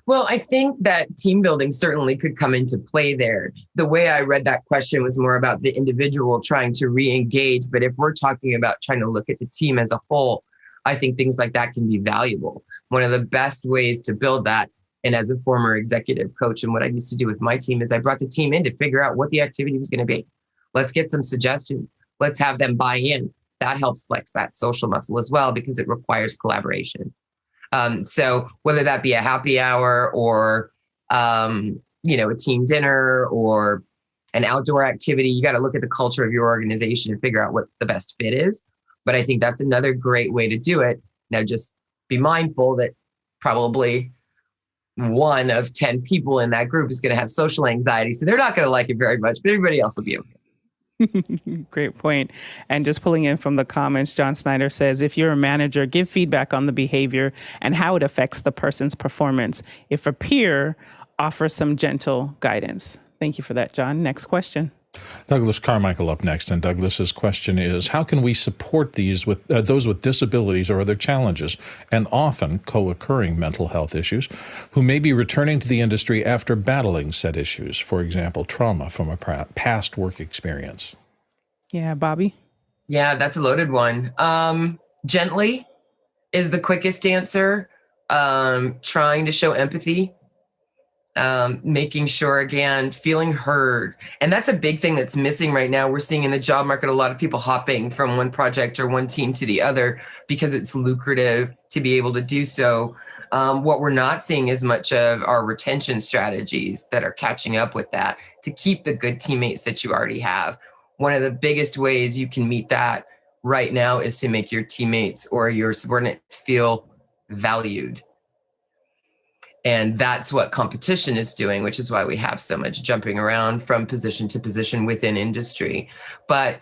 Well, I think that team building certainly could come into play there. The way I read that question was more about the individual trying to re-engage. But if we're talking about trying to look at the team as a whole, I think things like that can be valuable. One of the best ways to build that, and as a former executive coach, and what I used to do with my team, is I brought the team in to figure out what the activity was going to be. Let's get some suggestions. Let's have them buy in. That helps flex that social muscle as well, because it requires collaboration. So whether that be a happy hour or, a team dinner or an outdoor activity, you got to look at the culture of your organization and figure out what the best fit is. But I think that's another great way to do it. Now, just be mindful that probably 1 of 10 people in that group is going to have social anxiety. So they're not going to like it very much, but everybody else will be okay. Great point. And just pulling in from the comments, John Snyder says, if you're a manager, give feedback on the behavior and how it affects the person's performance. If a peer, offer some gentle guidance. Thank you for that, John. Next question. Douglas Carmichael up next, and Douglas's question is, how can we support those with disabilities or other challenges, and often co-occurring mental health issues, who may be returning to the industry after battling said issues, for example, trauma from a past work experience? Yeah, Bobbi? Yeah, that's a loaded one. Gently is the quickest answer. Trying to show empathy. Making sure, again, feeling heard. And that's a big thing that's missing right now. We're seeing in the job market a lot of people hopping from one project or one team to the other because it's lucrative to be able to do so. What we're not seeing is much of our retention strategies that are catching up with that to keep the good teammates that you already have. One of the biggest ways you can meet that right now is to make your teammates or your subordinates feel valued. And that's what competition is doing, which is why we have so much jumping around from position to position within industry. But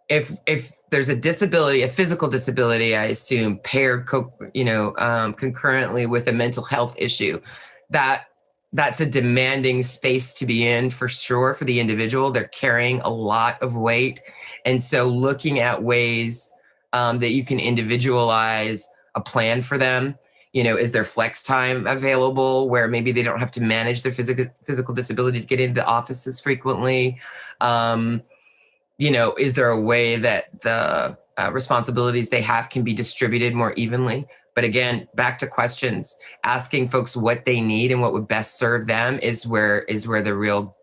if there's a disability, a physical disability, I assume, paired concurrently with a mental health issue, that's a demanding space to be in for sure for the individual. They're carrying a lot of weight. And so looking at ways that you can individualize a plan for them. Is there flex time available where maybe they don't have to manage their physical disability to get into the offices frequently? Is there a way that the responsibilities they have can be distributed more evenly? But again, back to questions, asking folks what they need and what would best serve them is where the real,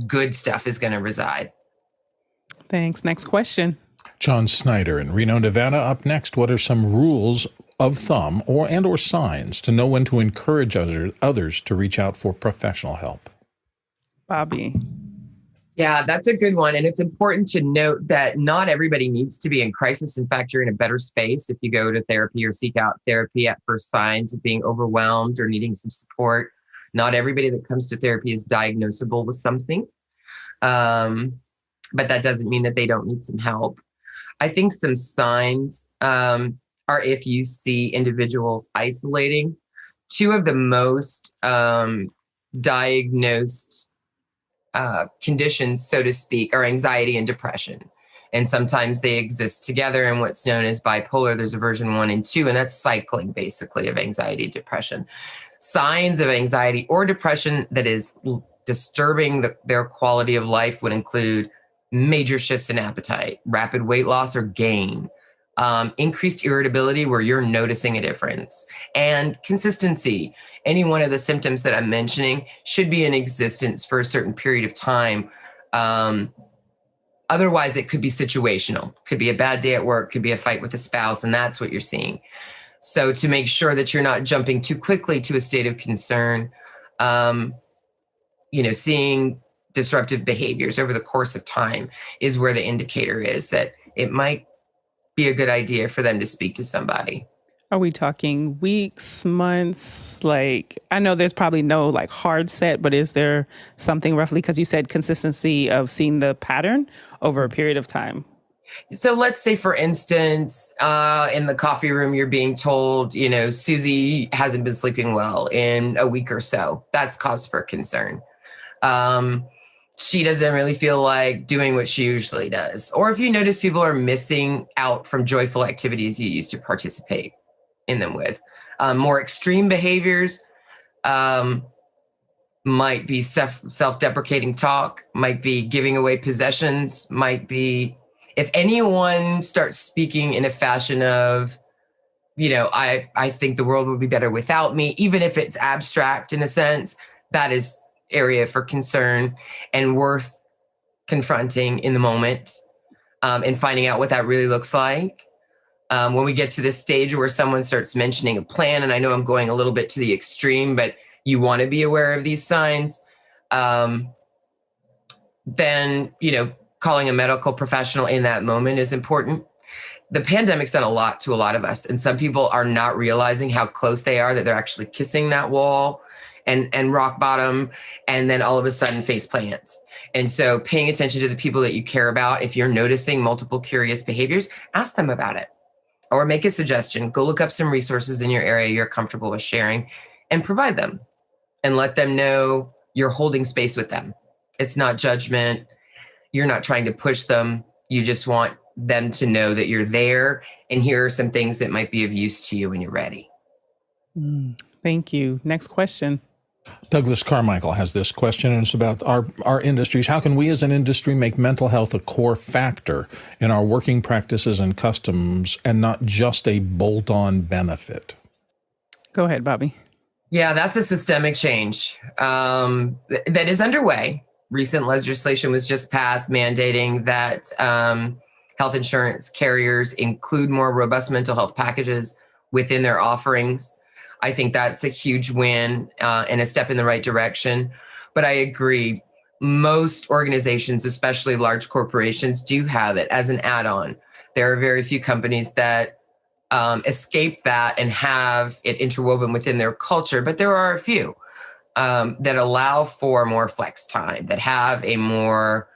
good stuff is going to reside. Thanks. Next question. John Snyder in Reno, Nevada. Up next, what are some rules of thumb or signs to know when to encourage others to reach out for professional help? Bobbi. Yeah, that's a good one. And it's important to note that not everybody needs to be in crisis. In fact, you're in a better space if you go to therapy or seek out therapy at first signs of being overwhelmed or needing some support. Not everybody that comes to therapy is diagnosable with something. But that doesn't mean that they don't need some help. I think some signs are if you see individuals isolating. Two of the most diagnosed conditions, so to speak, are anxiety and depression. And sometimes they exist together in what's known as bipolar. There's a version 1 and 2, and that's cycling basically of anxiety and depression. Signs of anxiety or depression that is disturbing their quality of life would include major shifts in appetite, rapid weight loss or gain, increased irritability where you're noticing a difference, and consistency. Any one of the symptoms that I'm mentioning should be in existence for a certain period of time. Otherwise, it could be situational. Could be a bad day at work, could be a fight with a spouse, and that's what you're seeing. So to make sure that you're not jumping too quickly to a state of concern, seeing disruptive behaviors over the course of time is where the indicator is that it might be a good idea for them to speak to somebody. Are we talking weeks, months? Like, I know there's probably no like hard set, but is there something roughly? Because you said consistency of seeing the pattern over a period of time. So let's say, for instance, in the coffee room, you're being told, Susie hasn't been sleeping well in a week or so. That's cause for concern. She doesn't really feel like doing what she usually does. Or if you notice people are missing out from joyful activities you used to participate in them with. More extreme behaviors might be self-deprecating talk, might be giving away possessions, might be, if anyone starts speaking in a fashion of, I think the world would be better without me, even if it's abstract in a sense, that is area for concern and worth confronting in the moment, and finding out what that really looks like. When we get to this stage where someone starts mentioning a plan, and I know I'm going a little bit to the extreme, but you want to be aware of these signs, then, calling a medical professional in that moment is important. The pandemic's done a lot to a lot of us, and some people are not realizing how close they are, that they're actually kissing that wall and rock bottom, and then all of a sudden face plants. And so paying attention to the people that you care about, if you're noticing multiple curious behaviors, ask them about it or make a suggestion. Go look up some resources in your area you're comfortable with sharing and provide them, and let them know you're holding space with them. It's not judgment. You're not trying to push them. You just want them to know that you're there, and here are some things that might be of use to you when you're ready. Thank you. Next question. Douglas Carmichael has this question, and it's about our industries. How can we as an industry make mental health a core factor in our working practices and customs and not just a bolt-on benefit? Go ahead, Bobbi. Yeah, that's a systemic change that is underway. Recent legislation was just passed mandating that health insurance carriers include more robust mental health packages within their offerings. I think that's a huge win and a step in the right direction. But I agree, most organizations, especially large corporations, do have it as an add-on. There are very few companies that escape that and have it interwoven within their culture, but there are a few that allow for more flex time, that have a more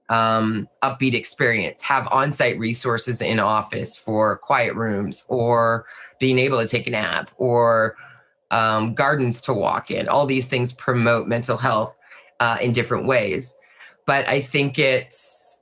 upbeat experience, have on-site resources in office for quiet rooms or being able to take a nap, or gardens to walk in. All these things promote mental health in different ways. But I think it's,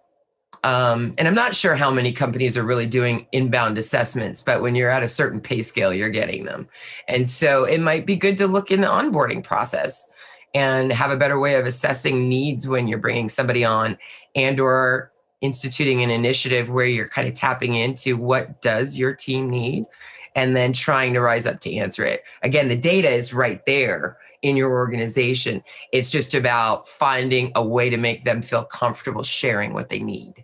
and I'm not sure how many companies are really doing inbound assessments, but when you're at a certain pay scale, you're getting them. And so it might be good to look in the onboarding process and have a better way of assessing needs when you're bringing somebody on, and or instituting an initiative where you're kind of tapping into what does your team need, and then trying to rise up to answer it. Again, the data is right there in your organization. It's just about finding a way to make them feel comfortable sharing what they need.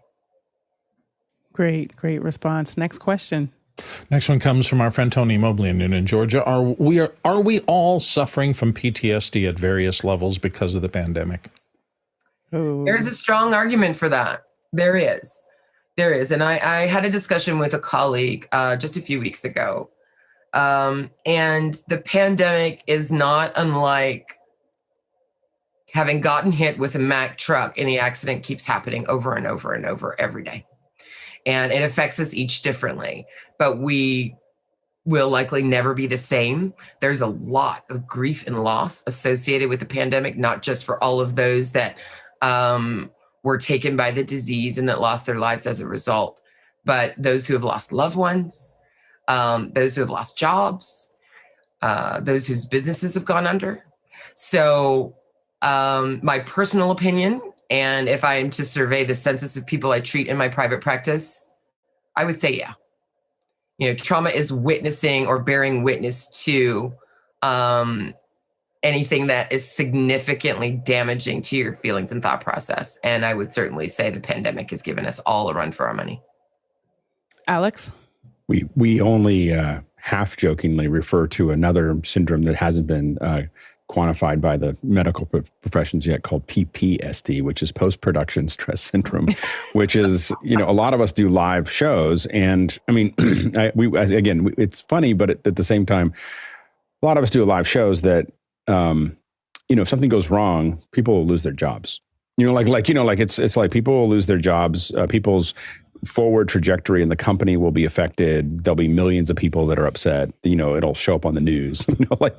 Great response. Next question. Next one comes from our friend Tony Mobley in Noonan, Georgia. Are we all suffering from PTSD at various levels because of the pandemic? Oh. There's a strong argument for that. There is. And I had a discussion with a colleague just a few weeks ago. And the pandemic is not unlike having gotten hit with a Mack truck, and the accident keeps happening over and over and over every day. And it affects us each differently, but we will likely never be the same. There's a lot of grief and loss associated with the pandemic, not just for all of those that were taken by the disease and that lost their lives as a result, but those who have lost loved ones, those who have lost jobs, those whose businesses have gone under. So my personal opinion, and if I am to survey the census of people I treat in my private practice, I would say, yeah. Trauma is witnessing or bearing witness to anything that is significantly damaging to your feelings and thought process. And I would certainly say the pandemic has given us all a run for our money. Alex? We only half jokingly refer to another syndrome that hasn't been quantified by the medical professions yet, called PPSD, which is post-production stress syndrome, which is, a lot of us do live shows. And I mean, it's funny, but at the same time, a lot of us do live shows that, if something goes wrong, people will lose their jobs. It's like people will lose their jobs. People's forward trajectory in the company will be affected. There'll be millions of people that are upset. It'll show up on the news.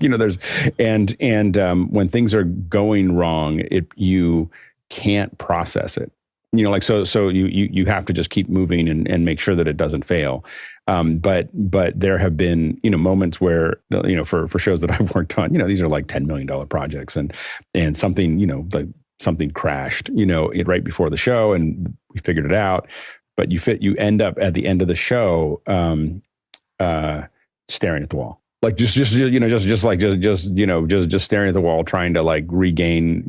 There's when things are going wrong, you can't process it. So you have to just keep moving and make sure that it doesn't fail. But there have been moments where for shows that I've worked on, these are like $10 million projects, and something something crashed right before the show, and we figured it out. But you end up at the end of the show staring at the wall, just staring at the wall, trying to regain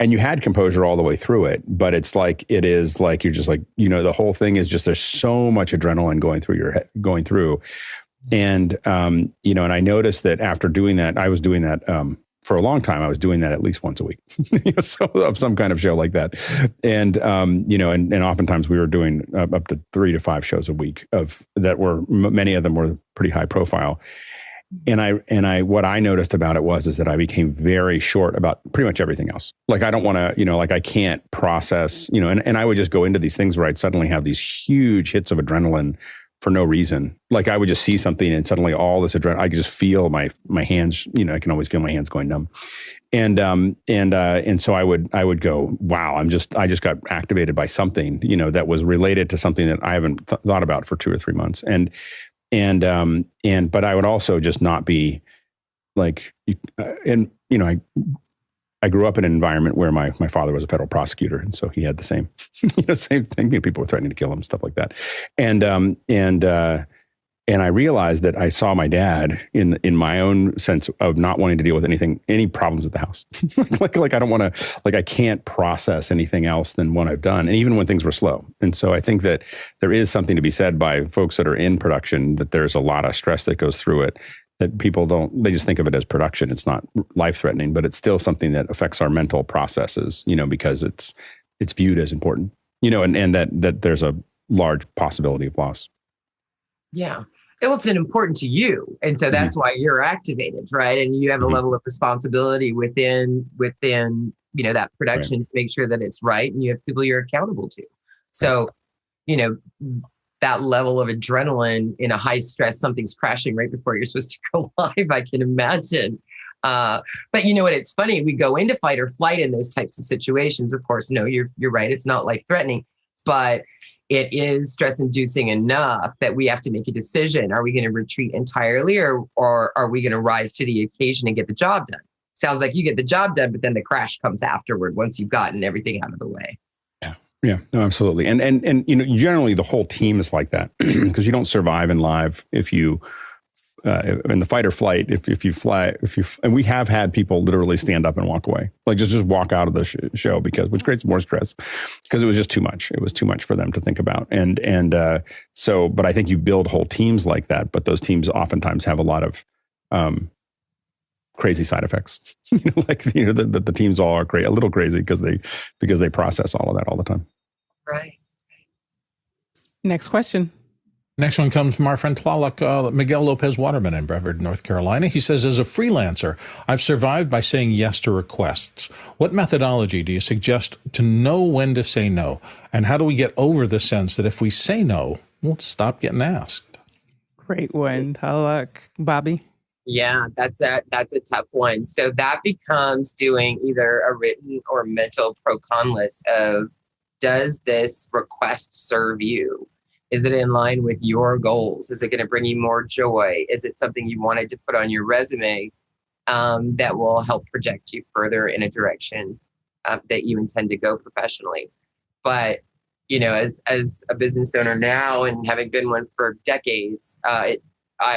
and you had composure all the way through it, but it's like you're just the whole thing is just, there's so much adrenaline going through your head, and and I noticed that after doing that, I was doing that for a long time. I was doing that at least once a week, so of some kind of show like that. And, and oftentimes we were doing up to 3 to 5 shows a week many of them were pretty high profile. And what I noticed about it is that I became very short about pretty much everything else. I don't want to, I can't process, and I would just go into these things where I'd suddenly have these huge hits of adrenaline for no reason. I would just see something and suddenly all this adrenaline, I could just feel my hands, I can always feel my hands going numb. And so I would go, wow, I just got activated by something, that was related to something that I haven't thought about for 2 or 3 months. But I would also just not be I grew up in an environment where my father was a federal prosecutor, and so he had the same, same thing. People were threatening to kill him, stuff like that. And I realized that I saw my dad in my own sense of not wanting to deal with any problems at the house. I don't want to, I can't process anything else than what I've done, and even when things were slow. And so I think that there is something to be said by folks that are in production, that there's a lot of stress that goes through it, that people they just think of it as production. It's not life-threatening, but it's still something that affects our mental processes, because it's viewed as important, and that there's a large possibility of loss. Yeah. Well, it's important to you. And so that's why you're activated, right? And you have a level of responsibility within that production to make sure that it's right. And you have people you're accountable to. So, that level of adrenaline in a high stress, something's crashing right before you're supposed to go live, I can imagine. But what, it's funny, we go into fight or flight in those types of situations. Of course, no, you're right. It's not life threatening, but it is stress inducing enough that we have to make a decision. Are we going to retreat entirely, or are we going to rise to the occasion and get the job done? Sounds like you get the job done, but then the crash comes afterward once you've gotten everything out of the way. Yeah, no, absolutely. And generally the whole team is like that, because you don't survive in live if you in the fight or flight, and we have had people literally stand up and walk away, like just walk out of the show which creates more stress because it was just too much. It was too much for them to think about. But I think you build whole teams like that, but those teams oftentimes have a lot of crazy side effects. The teams all are a little crazy because they process all of that all the time. Right. Next question. Next one comes from our friend Tlaloc, Miguel Lopez Waterman in Brevard, North Carolina. He says, as a freelancer, I've survived by saying yes to requests. What methodology do you suggest to know when to say no? And how do we get over the sense that if we say no, we'll stop getting asked? Great one, Tlaloc. Bobbi? Yeah, that's a tough one. So that becomes doing either a written or mental pro-con list of, does this request serve you? Is it in line with your goals? Is it going to bring you more joy? Is it something you wanted to put on your resume that will help project you further in a direction that you intend to go professionally? But, as a business owner now and having been one for decades, I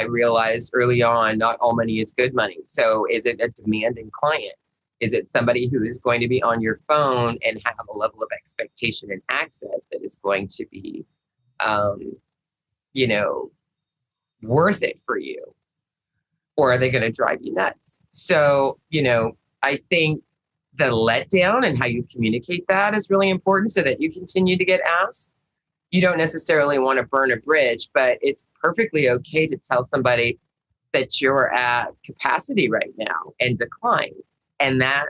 realized early on, not all money is good money. So is it a demanding client? Is it somebody who is going to be on your phone and have a level of expectation and access that is going to be worth it for you? Or are they going to drive you nuts? So, I think the letdown and how you communicate that is really important so that you continue to get asked. You don't necessarily want to burn a bridge, but it's perfectly okay to tell somebody that you're at capacity right now and decline. And that,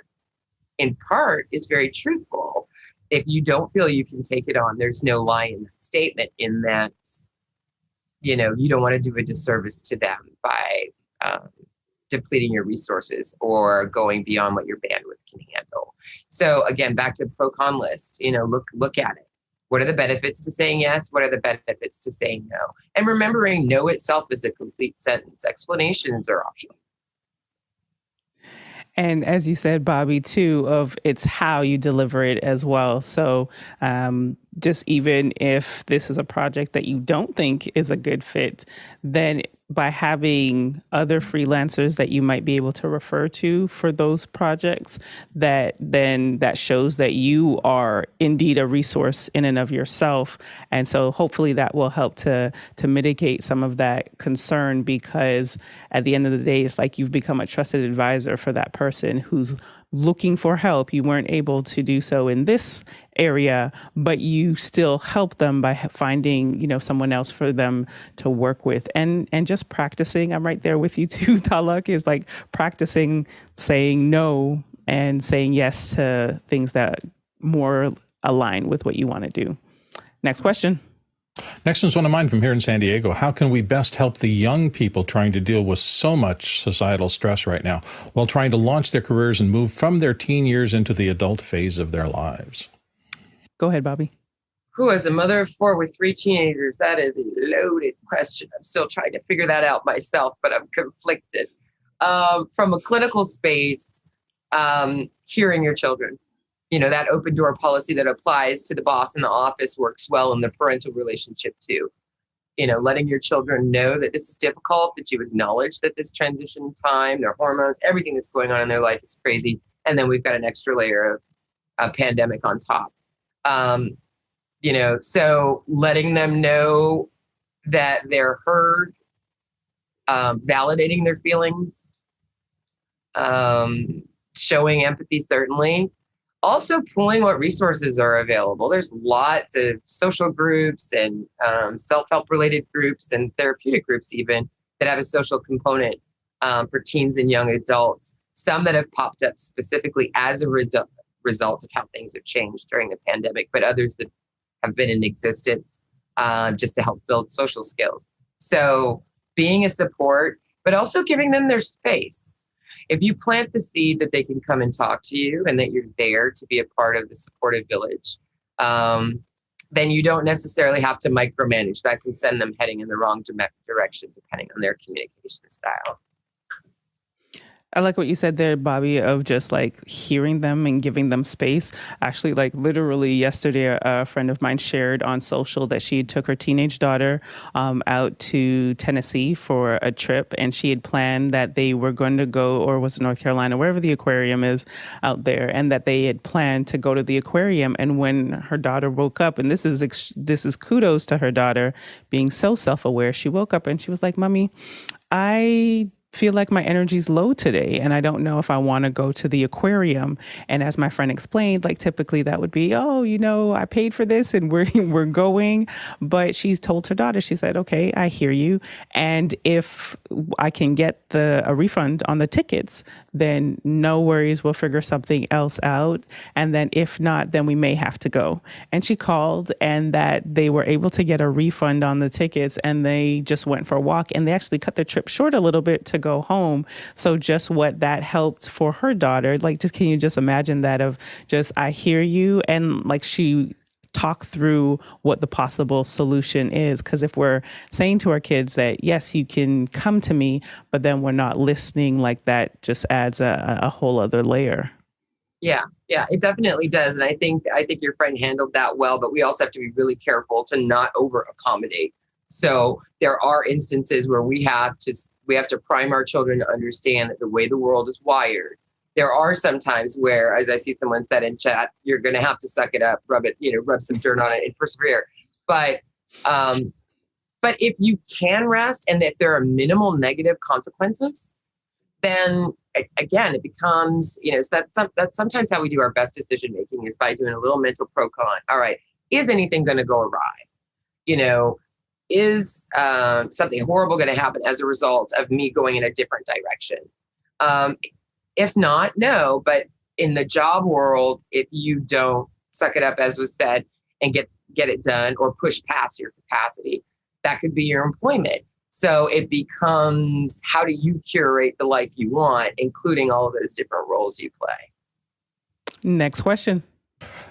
in part, is very truthful. If you don't feel you can take it on, there's no lie in that statement, in that, you don't want to do a disservice to them by depleting your resources or going beyond what your bandwidth can handle. So again, back to pro-con list, look at it. What are the benefits to saying yes? What are the benefits to saying no? And remembering no itself is a complete sentence. Explanations are optional. And as you said, Bobbi, too, it's how you deliver it as well. So just even if this is a project that you don't think is a good fit, then by having other freelancers that you might be able to refer to for those projects, that shows that you are indeed a resource in and of yourself. And so hopefully that will help to mitigate some of that concern, because at the end of the day, it's like you've become a trusted advisor for that person who's looking for help. You weren't able to do so in this area, but you still help them by finding, someone else for them to work with, and just practicing. I'm right there with you too, Tlaloc, is like practicing saying no and saying yes to things that more align with what you want to do. Next question. Next one's one of mine from here in San Diego. How can we best help the young people trying to deal with so much societal stress right now while trying to launch their careers and move from their teen years into the adult phase of their lives? Go ahead, Bobbi. Who, as a mother of 4 with 3 teenagers, that is a loaded question. I'm still trying to figure that out myself, but I'm conflicted. From a clinical space, hearing your children. That open door policy that applies to the boss in the office works well in the parental relationship too. Letting your children know that this is difficult, that you acknowledge that this transition time, their hormones, everything that's going on in their life is crazy. And then we've got an extra layer of a pandemic on top. So letting them know that they're heard, validating their feelings, showing empathy, certainly. Also pulling what resources are available. There's lots of social groups and self-help related groups and therapeutic groups even that have a social component for teens and young adults. Some that have popped up specifically as a result of how things have changed during the pandemic, but others that have been in existence just to help build social skills. So being a support, but also giving them their space. If you plant the seed that they can come and talk to you and that you're there to be a part of the supportive village, then you don't necessarily have to micromanage. That can send them heading in the wrong direction depending on their communication style. I like what you said there, Bobby, of just like hearing them and giving them space. Actually, like literally yesterday, a friend of mine shared on social that she took her teenage daughter out to Tennessee for a trip, and she had planned that they were going to go, or was it North Carolina, wherever the aquarium is out there, and that they had planned to go to the aquarium. And when her daughter woke up, and this is kudos to her daughter being so self-aware, she woke up and she was like, "Mommy, I feel like my energy's low today and I don't know if I want to go to the aquarium." And as my friend explained, like typically that would be, "Oh, you know, I paid for this and we're going." But she's told her daughter, she said, "Okay, I hear you. And if I can get a refund on the tickets, then no worries, we'll figure something else out. And then if not, then we may have to go." And she called, and that they were able to get a refund on the tickets, and they just went for a walk, and they actually cut their trip short a little bit to go home. So just what that helped for her daughter, like, just can you just imagine that of just, "I hear you," and like she talk through what the possible solution is. Because if we're saying to our kids that, yes, you can come to me, but then we're not listening, like that just adds a whole other layer. Yeah, it definitely does. And I think your friend handled that well, but we also have to be really careful to not over accommodate. So there are instances where we have to prime our children to understand that the way the world is wired. There are some times where, as I see someone said in chat, you're going to have to suck it up, rub some dirt on it and persevere. But if you can rest and if there are minimal negative consequences, then again, it becomes, so that's sometimes how we do our best decision making, is by doing a little mental pro con. All right, is anything going to go awry? Is something horrible going to happen as a result of me going in a different direction? If not, no. But in the job world, if you don't suck it up, as was said, and get it done or push past your capacity, that could be your employment. So it becomes, how do you curate the life you want, including all of those different roles you play? Next question.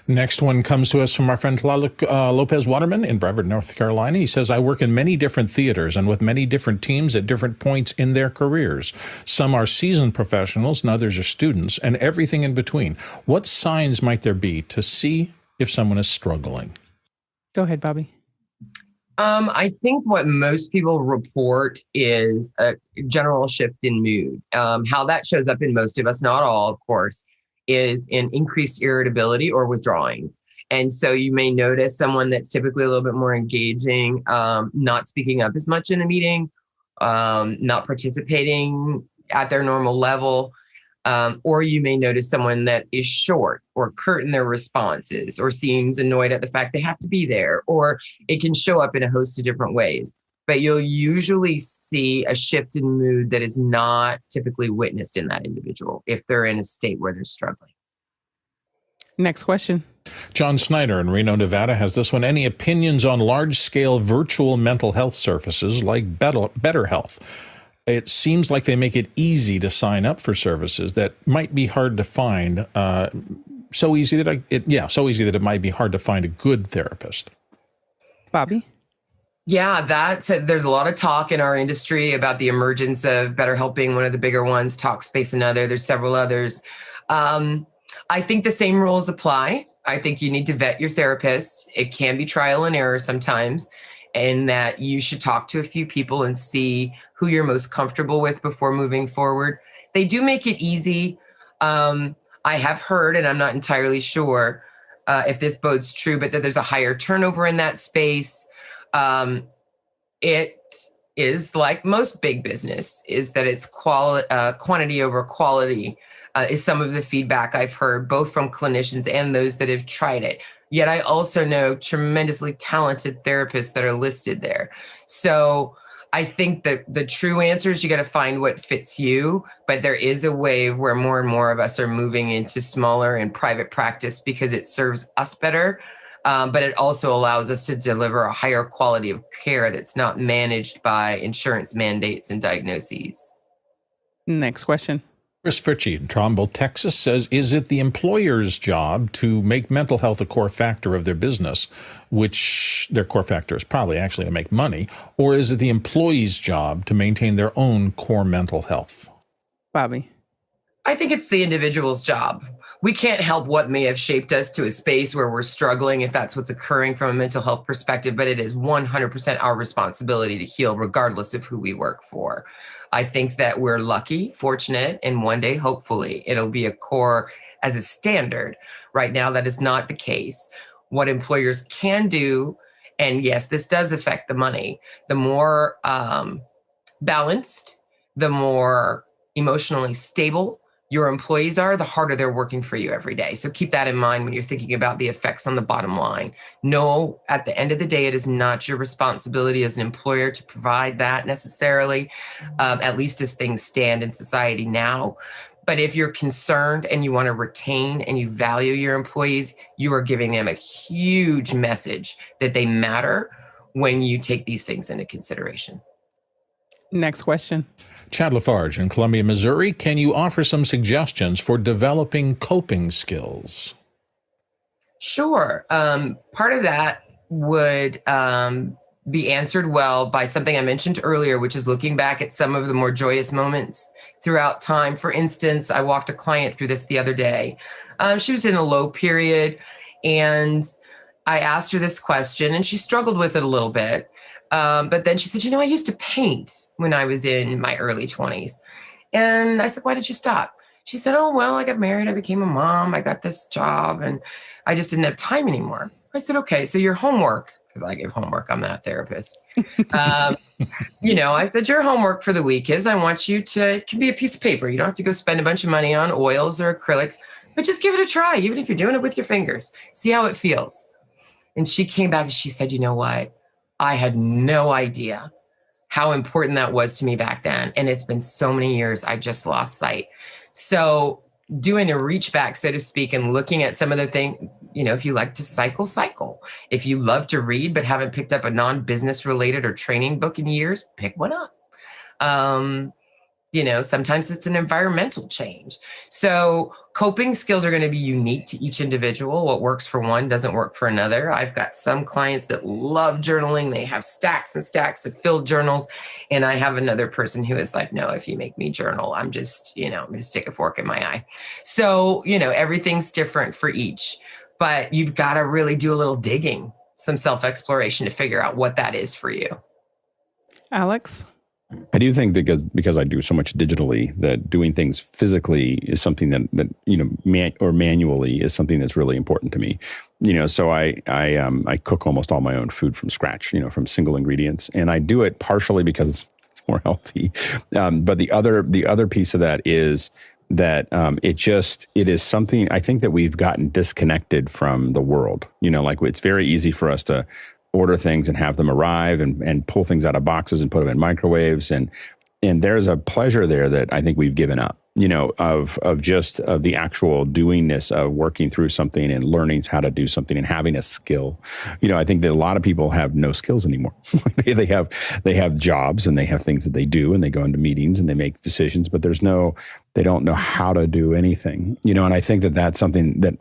Next one comes to us from our friend Lopez Waterman in Brevard, North Carolina. He says, "I work in many different theaters and with many different teams at different points in their careers. Some are seasoned professionals and others are students, and everything in between. What signs might there be to see if someone is struggling?" Go ahead, Bobby. I think what most people report is a general shift in mood. How that shows up in most of us, not all, of course, is in increased irritability or withdrawing. And so you may notice someone that's typically a little bit more engaging, not speaking up as much in a meeting, not participating at their normal level. Or you may notice someone that is short or curt in their responses, or seems annoyed at the fact they have to be there, or it can show up in a host of different ways. But you'll usually see a shift in mood that is not typically witnessed in that individual if they're in a state where they're struggling. Next question. John Snyder in Reno, Nevada has this one. "Any opinions on large-scale virtual mental health services like Better Health? It seems like they make it easy to sign up for services that might be hard to find. So easy that it might be hard to find a good therapist." Bobby? Yeah, there's a lot of talk in our industry about the emergence of BetterHelp being one of the bigger ones, Talkspace another. There's several others. I think the same rules apply. I think you need to vet your therapist. It can be trial and error sometimes, and that you should talk to a few people and see who you're most comfortable with before moving forward. They do make it easy. I have heard, and I'm not entirely sure if this bodes true, but that there's a higher turnover in that space. It is like most big business, is that it's quantity over quality is some of the feedback I've heard, both from clinicians and those that have tried it. Yet I also know tremendously talented therapists that are listed there. So I think that the true answer is you got to find what fits you, but there is a wave where more and more of us are moving into smaller and private practice because it serves us better. But it also allows us to deliver a higher quality of care that's not managed by insurance mandates and diagnoses. Next question. Chris Fritchie in Trumbull, Texas says, "Is it the employer's job to make mental health a core factor of their business, which their core factor is probably actually to make money, or is it the employee's job to maintain their own core mental health?" Bobby? I think it's the individual's job. We can't help what may have shaped us to a space where we're struggling if that's what's occurring from a mental health perspective, but it is 100% our responsibility to heal regardless of who we work for. I think that we're lucky, fortunate, and one day, hopefully, it'll be a core as a standard. Right now, that is not the case. What employers can do, and yes, this does affect the money, the more balanced, the more emotionally stable your employees are, the harder they're working for you every day. So keep that in mind when you're thinking about the effects on the bottom line. No, at the end of the day, it is not your responsibility as an employer to provide that necessarily, at least as things stand in society now. But if you're concerned and you want to retain and you value your employees, you are giving them a huge message that they matter when you take these things into consideration. Next question. Chad Lafarge in Columbia, Missouri. Can you offer some suggestions for developing coping skills? Sure. Part of that would be answered well by something I mentioned earlier, which is looking back at some of the more joyous moments throughout time. For instance, I walked a client through this the other day. She was in a low period, and I asked her this question, and she struggled with it a little bit. But then she said, I used to paint when I was in my early 20s. And I said, why did you stop? She said, oh, well, I got married. I became a mom. I got this job and I just didn't have time anymore. I said, okay, so your homework, because I give homework, I'm that therapist. I said, your homework for the week is I want you to, it can be a piece of paper. You don't have to go spend a bunch of money on oils or acrylics, but just give it a try. Even if you're doing it with your fingers, see how it feels. And she came back and she said, you know what? I had no idea how important that was to me back then. And it's been so many years, I just lost sight. So doing a reach back, so to speak, and looking at some of the things, if you like to cycle. If you love to read, but haven't picked up a non-business related or training book in years, pick one up. Sometimes it's an environmental change. So coping skills are going to be unique to each individual. What works for one doesn't work for another. I've got some clients that love journaling. They have stacks and stacks of filled journals. And I have another person who is like, no, if you make me journal, I'm just, I'm going to stick a fork in my eye. So, everything's different for each, but you've got to really do a little digging, some self-exploration to figure out what that is for you. Alex? I do think that because I do so much digitally, that doing things physically is something that manually is something that's really important to me. So I cook almost all my own food from scratch, from single ingredients, and I do it partially because it's more healthy. But the other piece of that is that it is something I think that we've gotten disconnected from the world. It's very easy for us to order things and have them arrive and pull things out of boxes and put them in microwaves. And there's a pleasure there that I think we've given up, of the actual doingness of working through something and learning how to do something and having a skill. I think that a lot of people have no skills anymore. they have jobs and they have things that they do and they go into meetings and they make decisions, but they don't know how to do anything, and I think that that's something that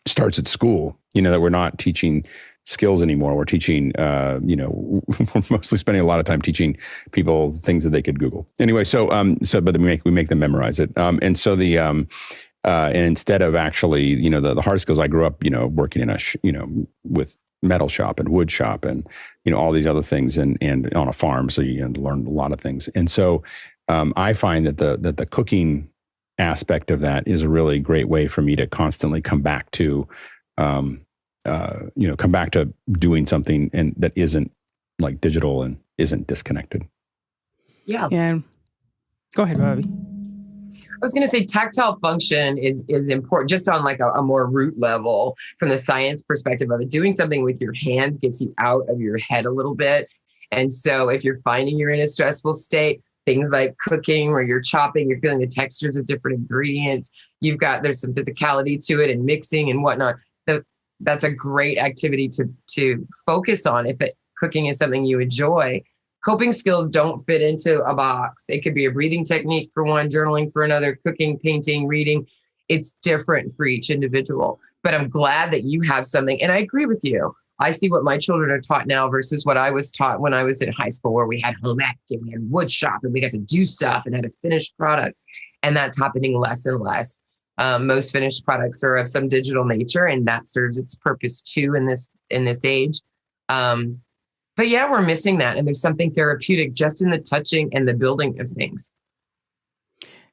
starts at school, that we're not teaching skills anymore. We're teaching, we're mostly spending a lot of time teaching people things that they could Google. Anyway, but we make them memorize it. And instead of actually, the hard skills, I grew up, working in with metal shop and wood shop and, all these other things and on a farm. So you learn a lot of things. And so I find that the cooking aspect of that is a really great way for me to constantly come back to, doing something and that isn't like digital and isn't disconnected. Yeah. Go ahead, Bobbi. I was going to say tactile function is important just on like a more root level from the science perspective of it. Doing something with your hands gets you out of your head a little bit. And so if you're finding you're in a stressful state, things like cooking where you're chopping, you're feeling the textures of different ingredients. There's some physicality to it and mixing and whatnot. That's a great activity to focus on if cooking is something you enjoy. Coping skills don't fit into a box. It could be a breathing technique for one, journaling for another, cooking, painting, reading. It's different for each individual. But I'm glad that you have something. And I agree with you. I see what my children are taught now versus what I was taught when I was in high school, where we had home ec and we had wood shop and we got to do stuff and had a finished product. And that's happening less and less. Most finished products are of some digital nature, and that serves its purpose too in this age. But yeah, we're missing that. And there's something therapeutic just in the touching and the building of things.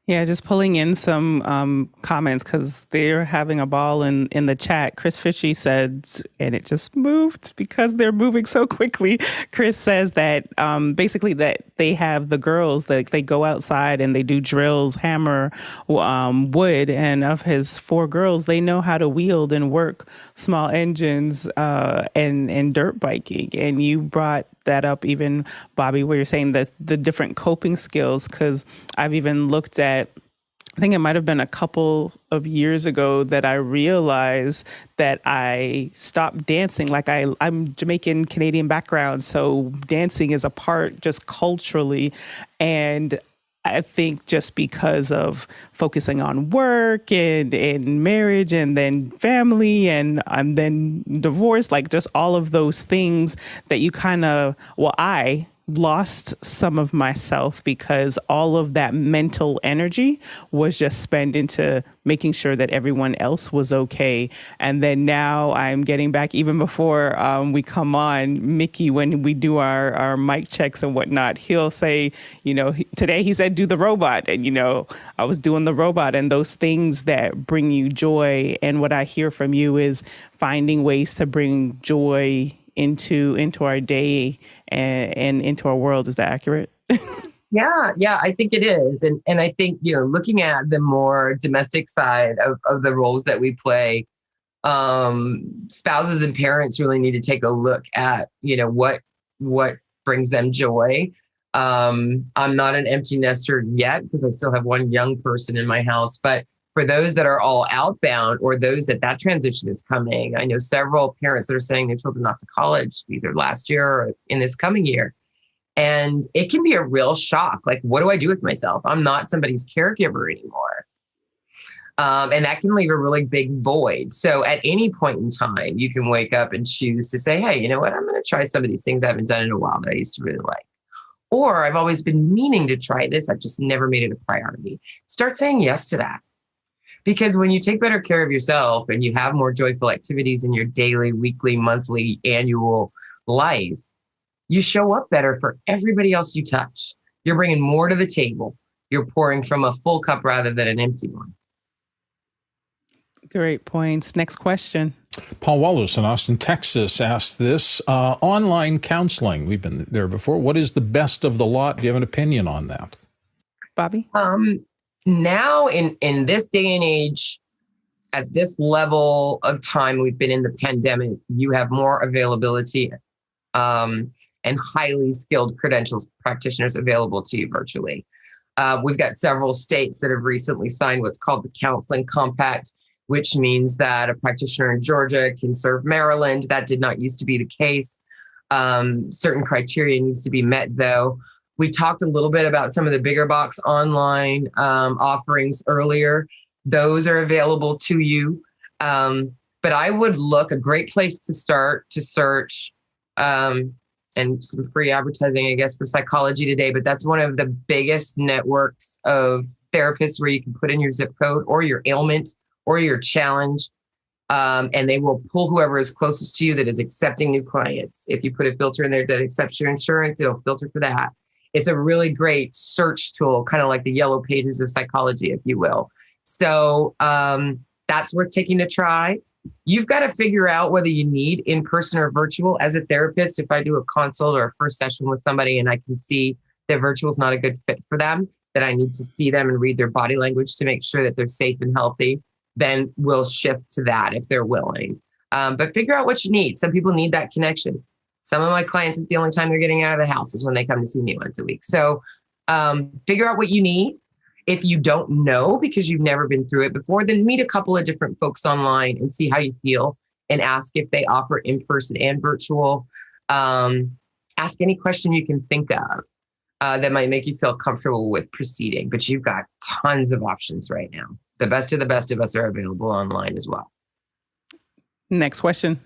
Yeah, just pulling in some comments because they're having a ball in the chat. Chris Fishy said, and it just moved because they're moving so quickly. Chris says that basically that they have the girls that they go outside and they do drills, hammer wood, and of his 4 girls, they know how to wield and work small engines and dirt biking. And you brought that up even, Bobbi, where you're saying that the different coping skills, because I've even looked at, I think it might have been a couple of years ago that I realized that I stopped dancing. Like I'm Jamaican Canadian background, so dancing is a part just culturally. And I think just because of focusing on work and marriage and then family and then divorce, like just all of those things that you kind of, I lost some of myself because all of that mental energy was just spent into making sure that everyone else was okay. And then now I'm getting back, even before we come on, Mickey, when we do our mic checks and whatnot, he'll say, today he said, do the robot. And, I was doing the robot, and those things that bring you joy. And what I hear from you is finding ways to bring joy into our day and into our world. Is that accurate? Yeah, I think it is. And I think, looking at the more domestic side of the roles that we play, spouses and parents really need to take a look at, what brings them joy. I'm not an empty nester yet because I still have one young person in my house, but for those that are all outbound or those that transition is coming, I know several parents that are sending their children off to college either last year or in this coming year. And it can be a real shock. Like, what do I do with myself? I'm not somebody's caregiver anymore. And that can leave a really big void. So at any point in time, you can wake up and choose to say, hey, you know what? I'm going to try some of these things I haven't done in a while that I used to really like. Or I've always been meaning to try this. I've just never made it a priority. Start saying yes to that. Because when you take better care of yourself and you have more joyful activities in your daily, weekly, monthly, annual life, you show up better for everybody else you touch. You're bringing more to the table. You're pouring from a full cup rather than an empty one. Great points. Next question. Paul Wallace in Austin, Texas asked this. Online counseling. We've been there before. What is the best of the lot? Do you have an opinion on that? Bobbi? Now in this day and age, at this level of time we've been in the pandemic, you have more availability and highly skilled credentials practitioners available to you virtually. We've got several states that have recently signed what's called the Counseling Compact, which means that a practitioner in Georgia can serve Maryland. That did not used to be the case. Certain criteria needs to be met, though. We talked a little bit about some of the bigger box online offerings earlier. Those are available to you. But I would look, a great place to start to search, and some free advertising, I guess, for Psychology Today, but that's one of the biggest networks of therapists where you can put in your zip code or your ailment or your challenge, and they will pull whoever is closest to you that is accepting new clients. If you put a filter in there that accepts your insurance, it'll filter for that. It's a really great search tool, kind of like the yellow pages of psychology, if you will. So that's worth taking a try. You've got to figure out whether you need in-person or virtual. As a therapist, if I do a consult or a first session with somebody and I can see that virtual is not a good fit for them, that I need to see them and read their body language to make sure that they're safe and healthy, then we'll shift to that if they're willing. But figure out what you need. Some people need that connection. Some of my clients, it's the only time they're getting out of the house is when they come to see me once a week. So figure out what you need. If you don't know because you've never been through it before, then meet a couple of different folks online and see how you feel and ask if they offer in-person and virtual. Ask any question you can think of that might make you feel comfortable with proceeding. But you've got tons of options right now. The best of us are available online as well. Next question.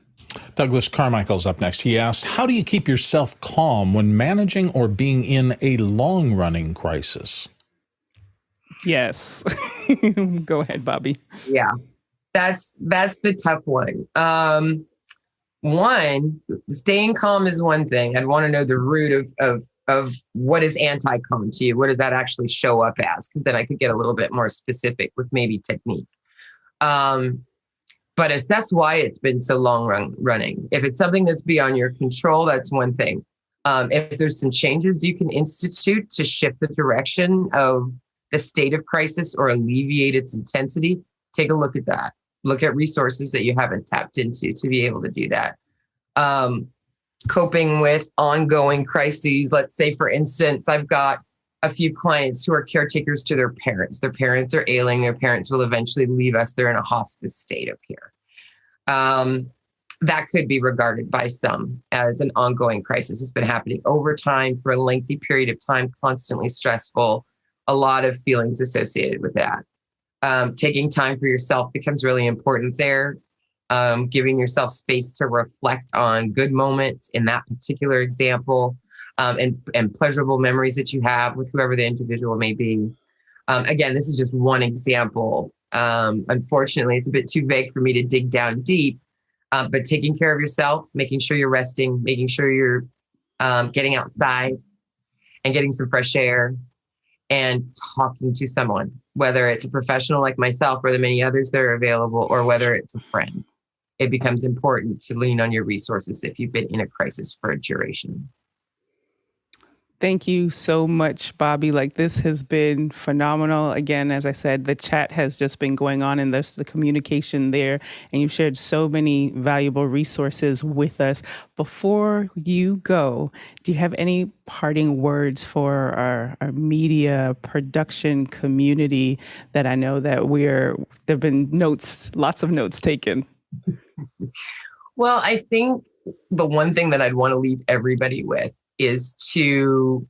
Douglas Carmichael's up next. He asks, how do you keep yourself calm when managing or being in a long-running crisis? Yes. Go ahead, Bobbi. Yeah, that's the tough one. One, staying calm is one thing. I'd want to know the root of what is anti-calm to you. What does that actually show up as? Because then I could get a little bit more specific with maybe technique. But assess why it's been so long running. If it's something that's beyond your control, that's one thing. If there's some changes you can institute to shift the direction of the state of crisis or alleviate its intensity, take a look at that. Look at resources that you haven't tapped into to be able to do that. Coping with ongoing crises. Let's say, for instance, I've got a few clients who are caretakers to their parents. Their parents are ailing. Their parents will eventually leave us. They're in a hospice state of care. That could be regarded by some as an ongoing crisis. It's been happening over time for a lengthy period of time, constantly stressful, a lot of feelings associated with that. Taking time for yourself becomes really important there. Giving yourself space to reflect on good moments in that particular example, and pleasurable memories that you have with whoever the individual may be. Again, this is just one example. Unfortunately, it's a bit too vague for me to dig down deep, but taking care of yourself, making sure you're resting, making sure you're getting outside and getting some fresh air and talking to someone, whether it's a professional like myself or the many others that are available, or whether it's a friend. It becomes important to lean on your resources if you've been in a crisis for a duration. Thank you so much, Bobbi. Like, this has been phenomenal. Again, as I said, the chat has just been going on, and there's the communication there, and you've shared so many valuable resources with us. Before you go, do you have any parting words for our media production community that I know that there've been lots of notes taken? Well, I think the one thing that I'd want to leave everybody with is to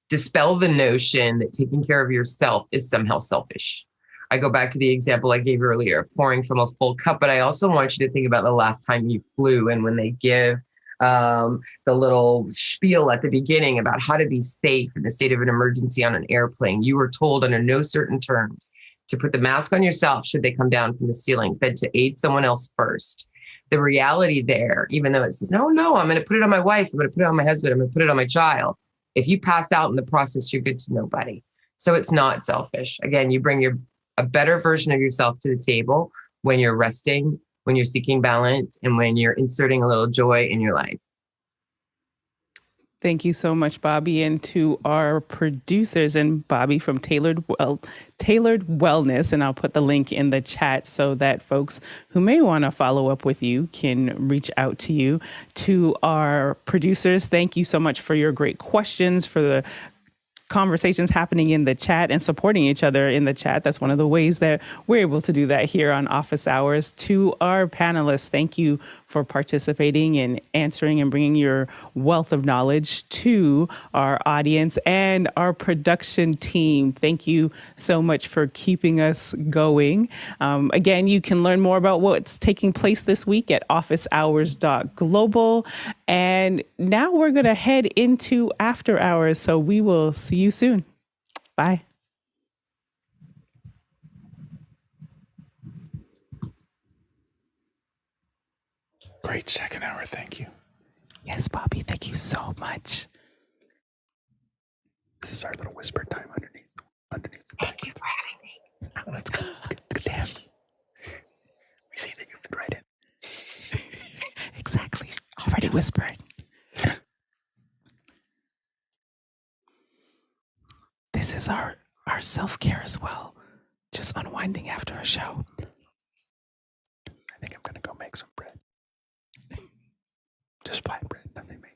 dispel the notion that taking care of yourself is somehow selfish. I go back to the example I gave earlier, pouring from a full cup, but I also want you to think about the last time you flew, and when they give the little spiel at the beginning about how to be safe in the state of an emergency on an airplane, you were told under no certain terms to put the mask on yourself should they come down from the ceiling, then to aid someone else first. The reality there, even though it says, no, I'm going to put it on my wife, I'm going to put it on my husband, I'm going to put it on my child. If you pass out in the process, you're good to nobody. So it's not selfish. Again, you bring a better version of yourself to the table when you're resting, when you're seeking balance, and when you're inserting a little joy in your life. Thank you so much, Bobbi, and to our producers, and Bobbi from Tailored Wellness, and I'll put the link in the chat so that folks who may want to follow up with you can reach out to you. To our producers, thank you so much for your great questions, for the conversations happening in the chat and supporting each other in the chat. That's one of the ways that we're able to do that here on Office Hours. To our panelists, thank you for participating and answering and bringing your wealth of knowledge to our audience and our production team. Thank you so much for keeping us going. Again, you can learn more about what's taking place this week at officehours.global. And now we're going to head into after hours. So we will see you soon. Bye. Great second hour. Thank you. Yes, Bobbi. Thank you so much. This is our little whisper time underneath the text. Thank you for having me. Let's go. Damn. We see that you fit right in. Exactly. Already whispering. This is our self-care as well. Just unwinding after a show. I think I'm going to go make some bread. Just flat bread, nothing major.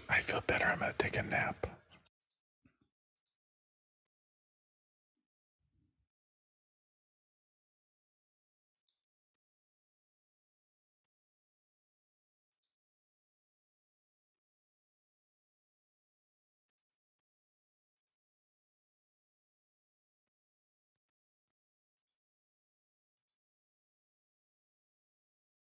I feel better. I'm going to take a nap.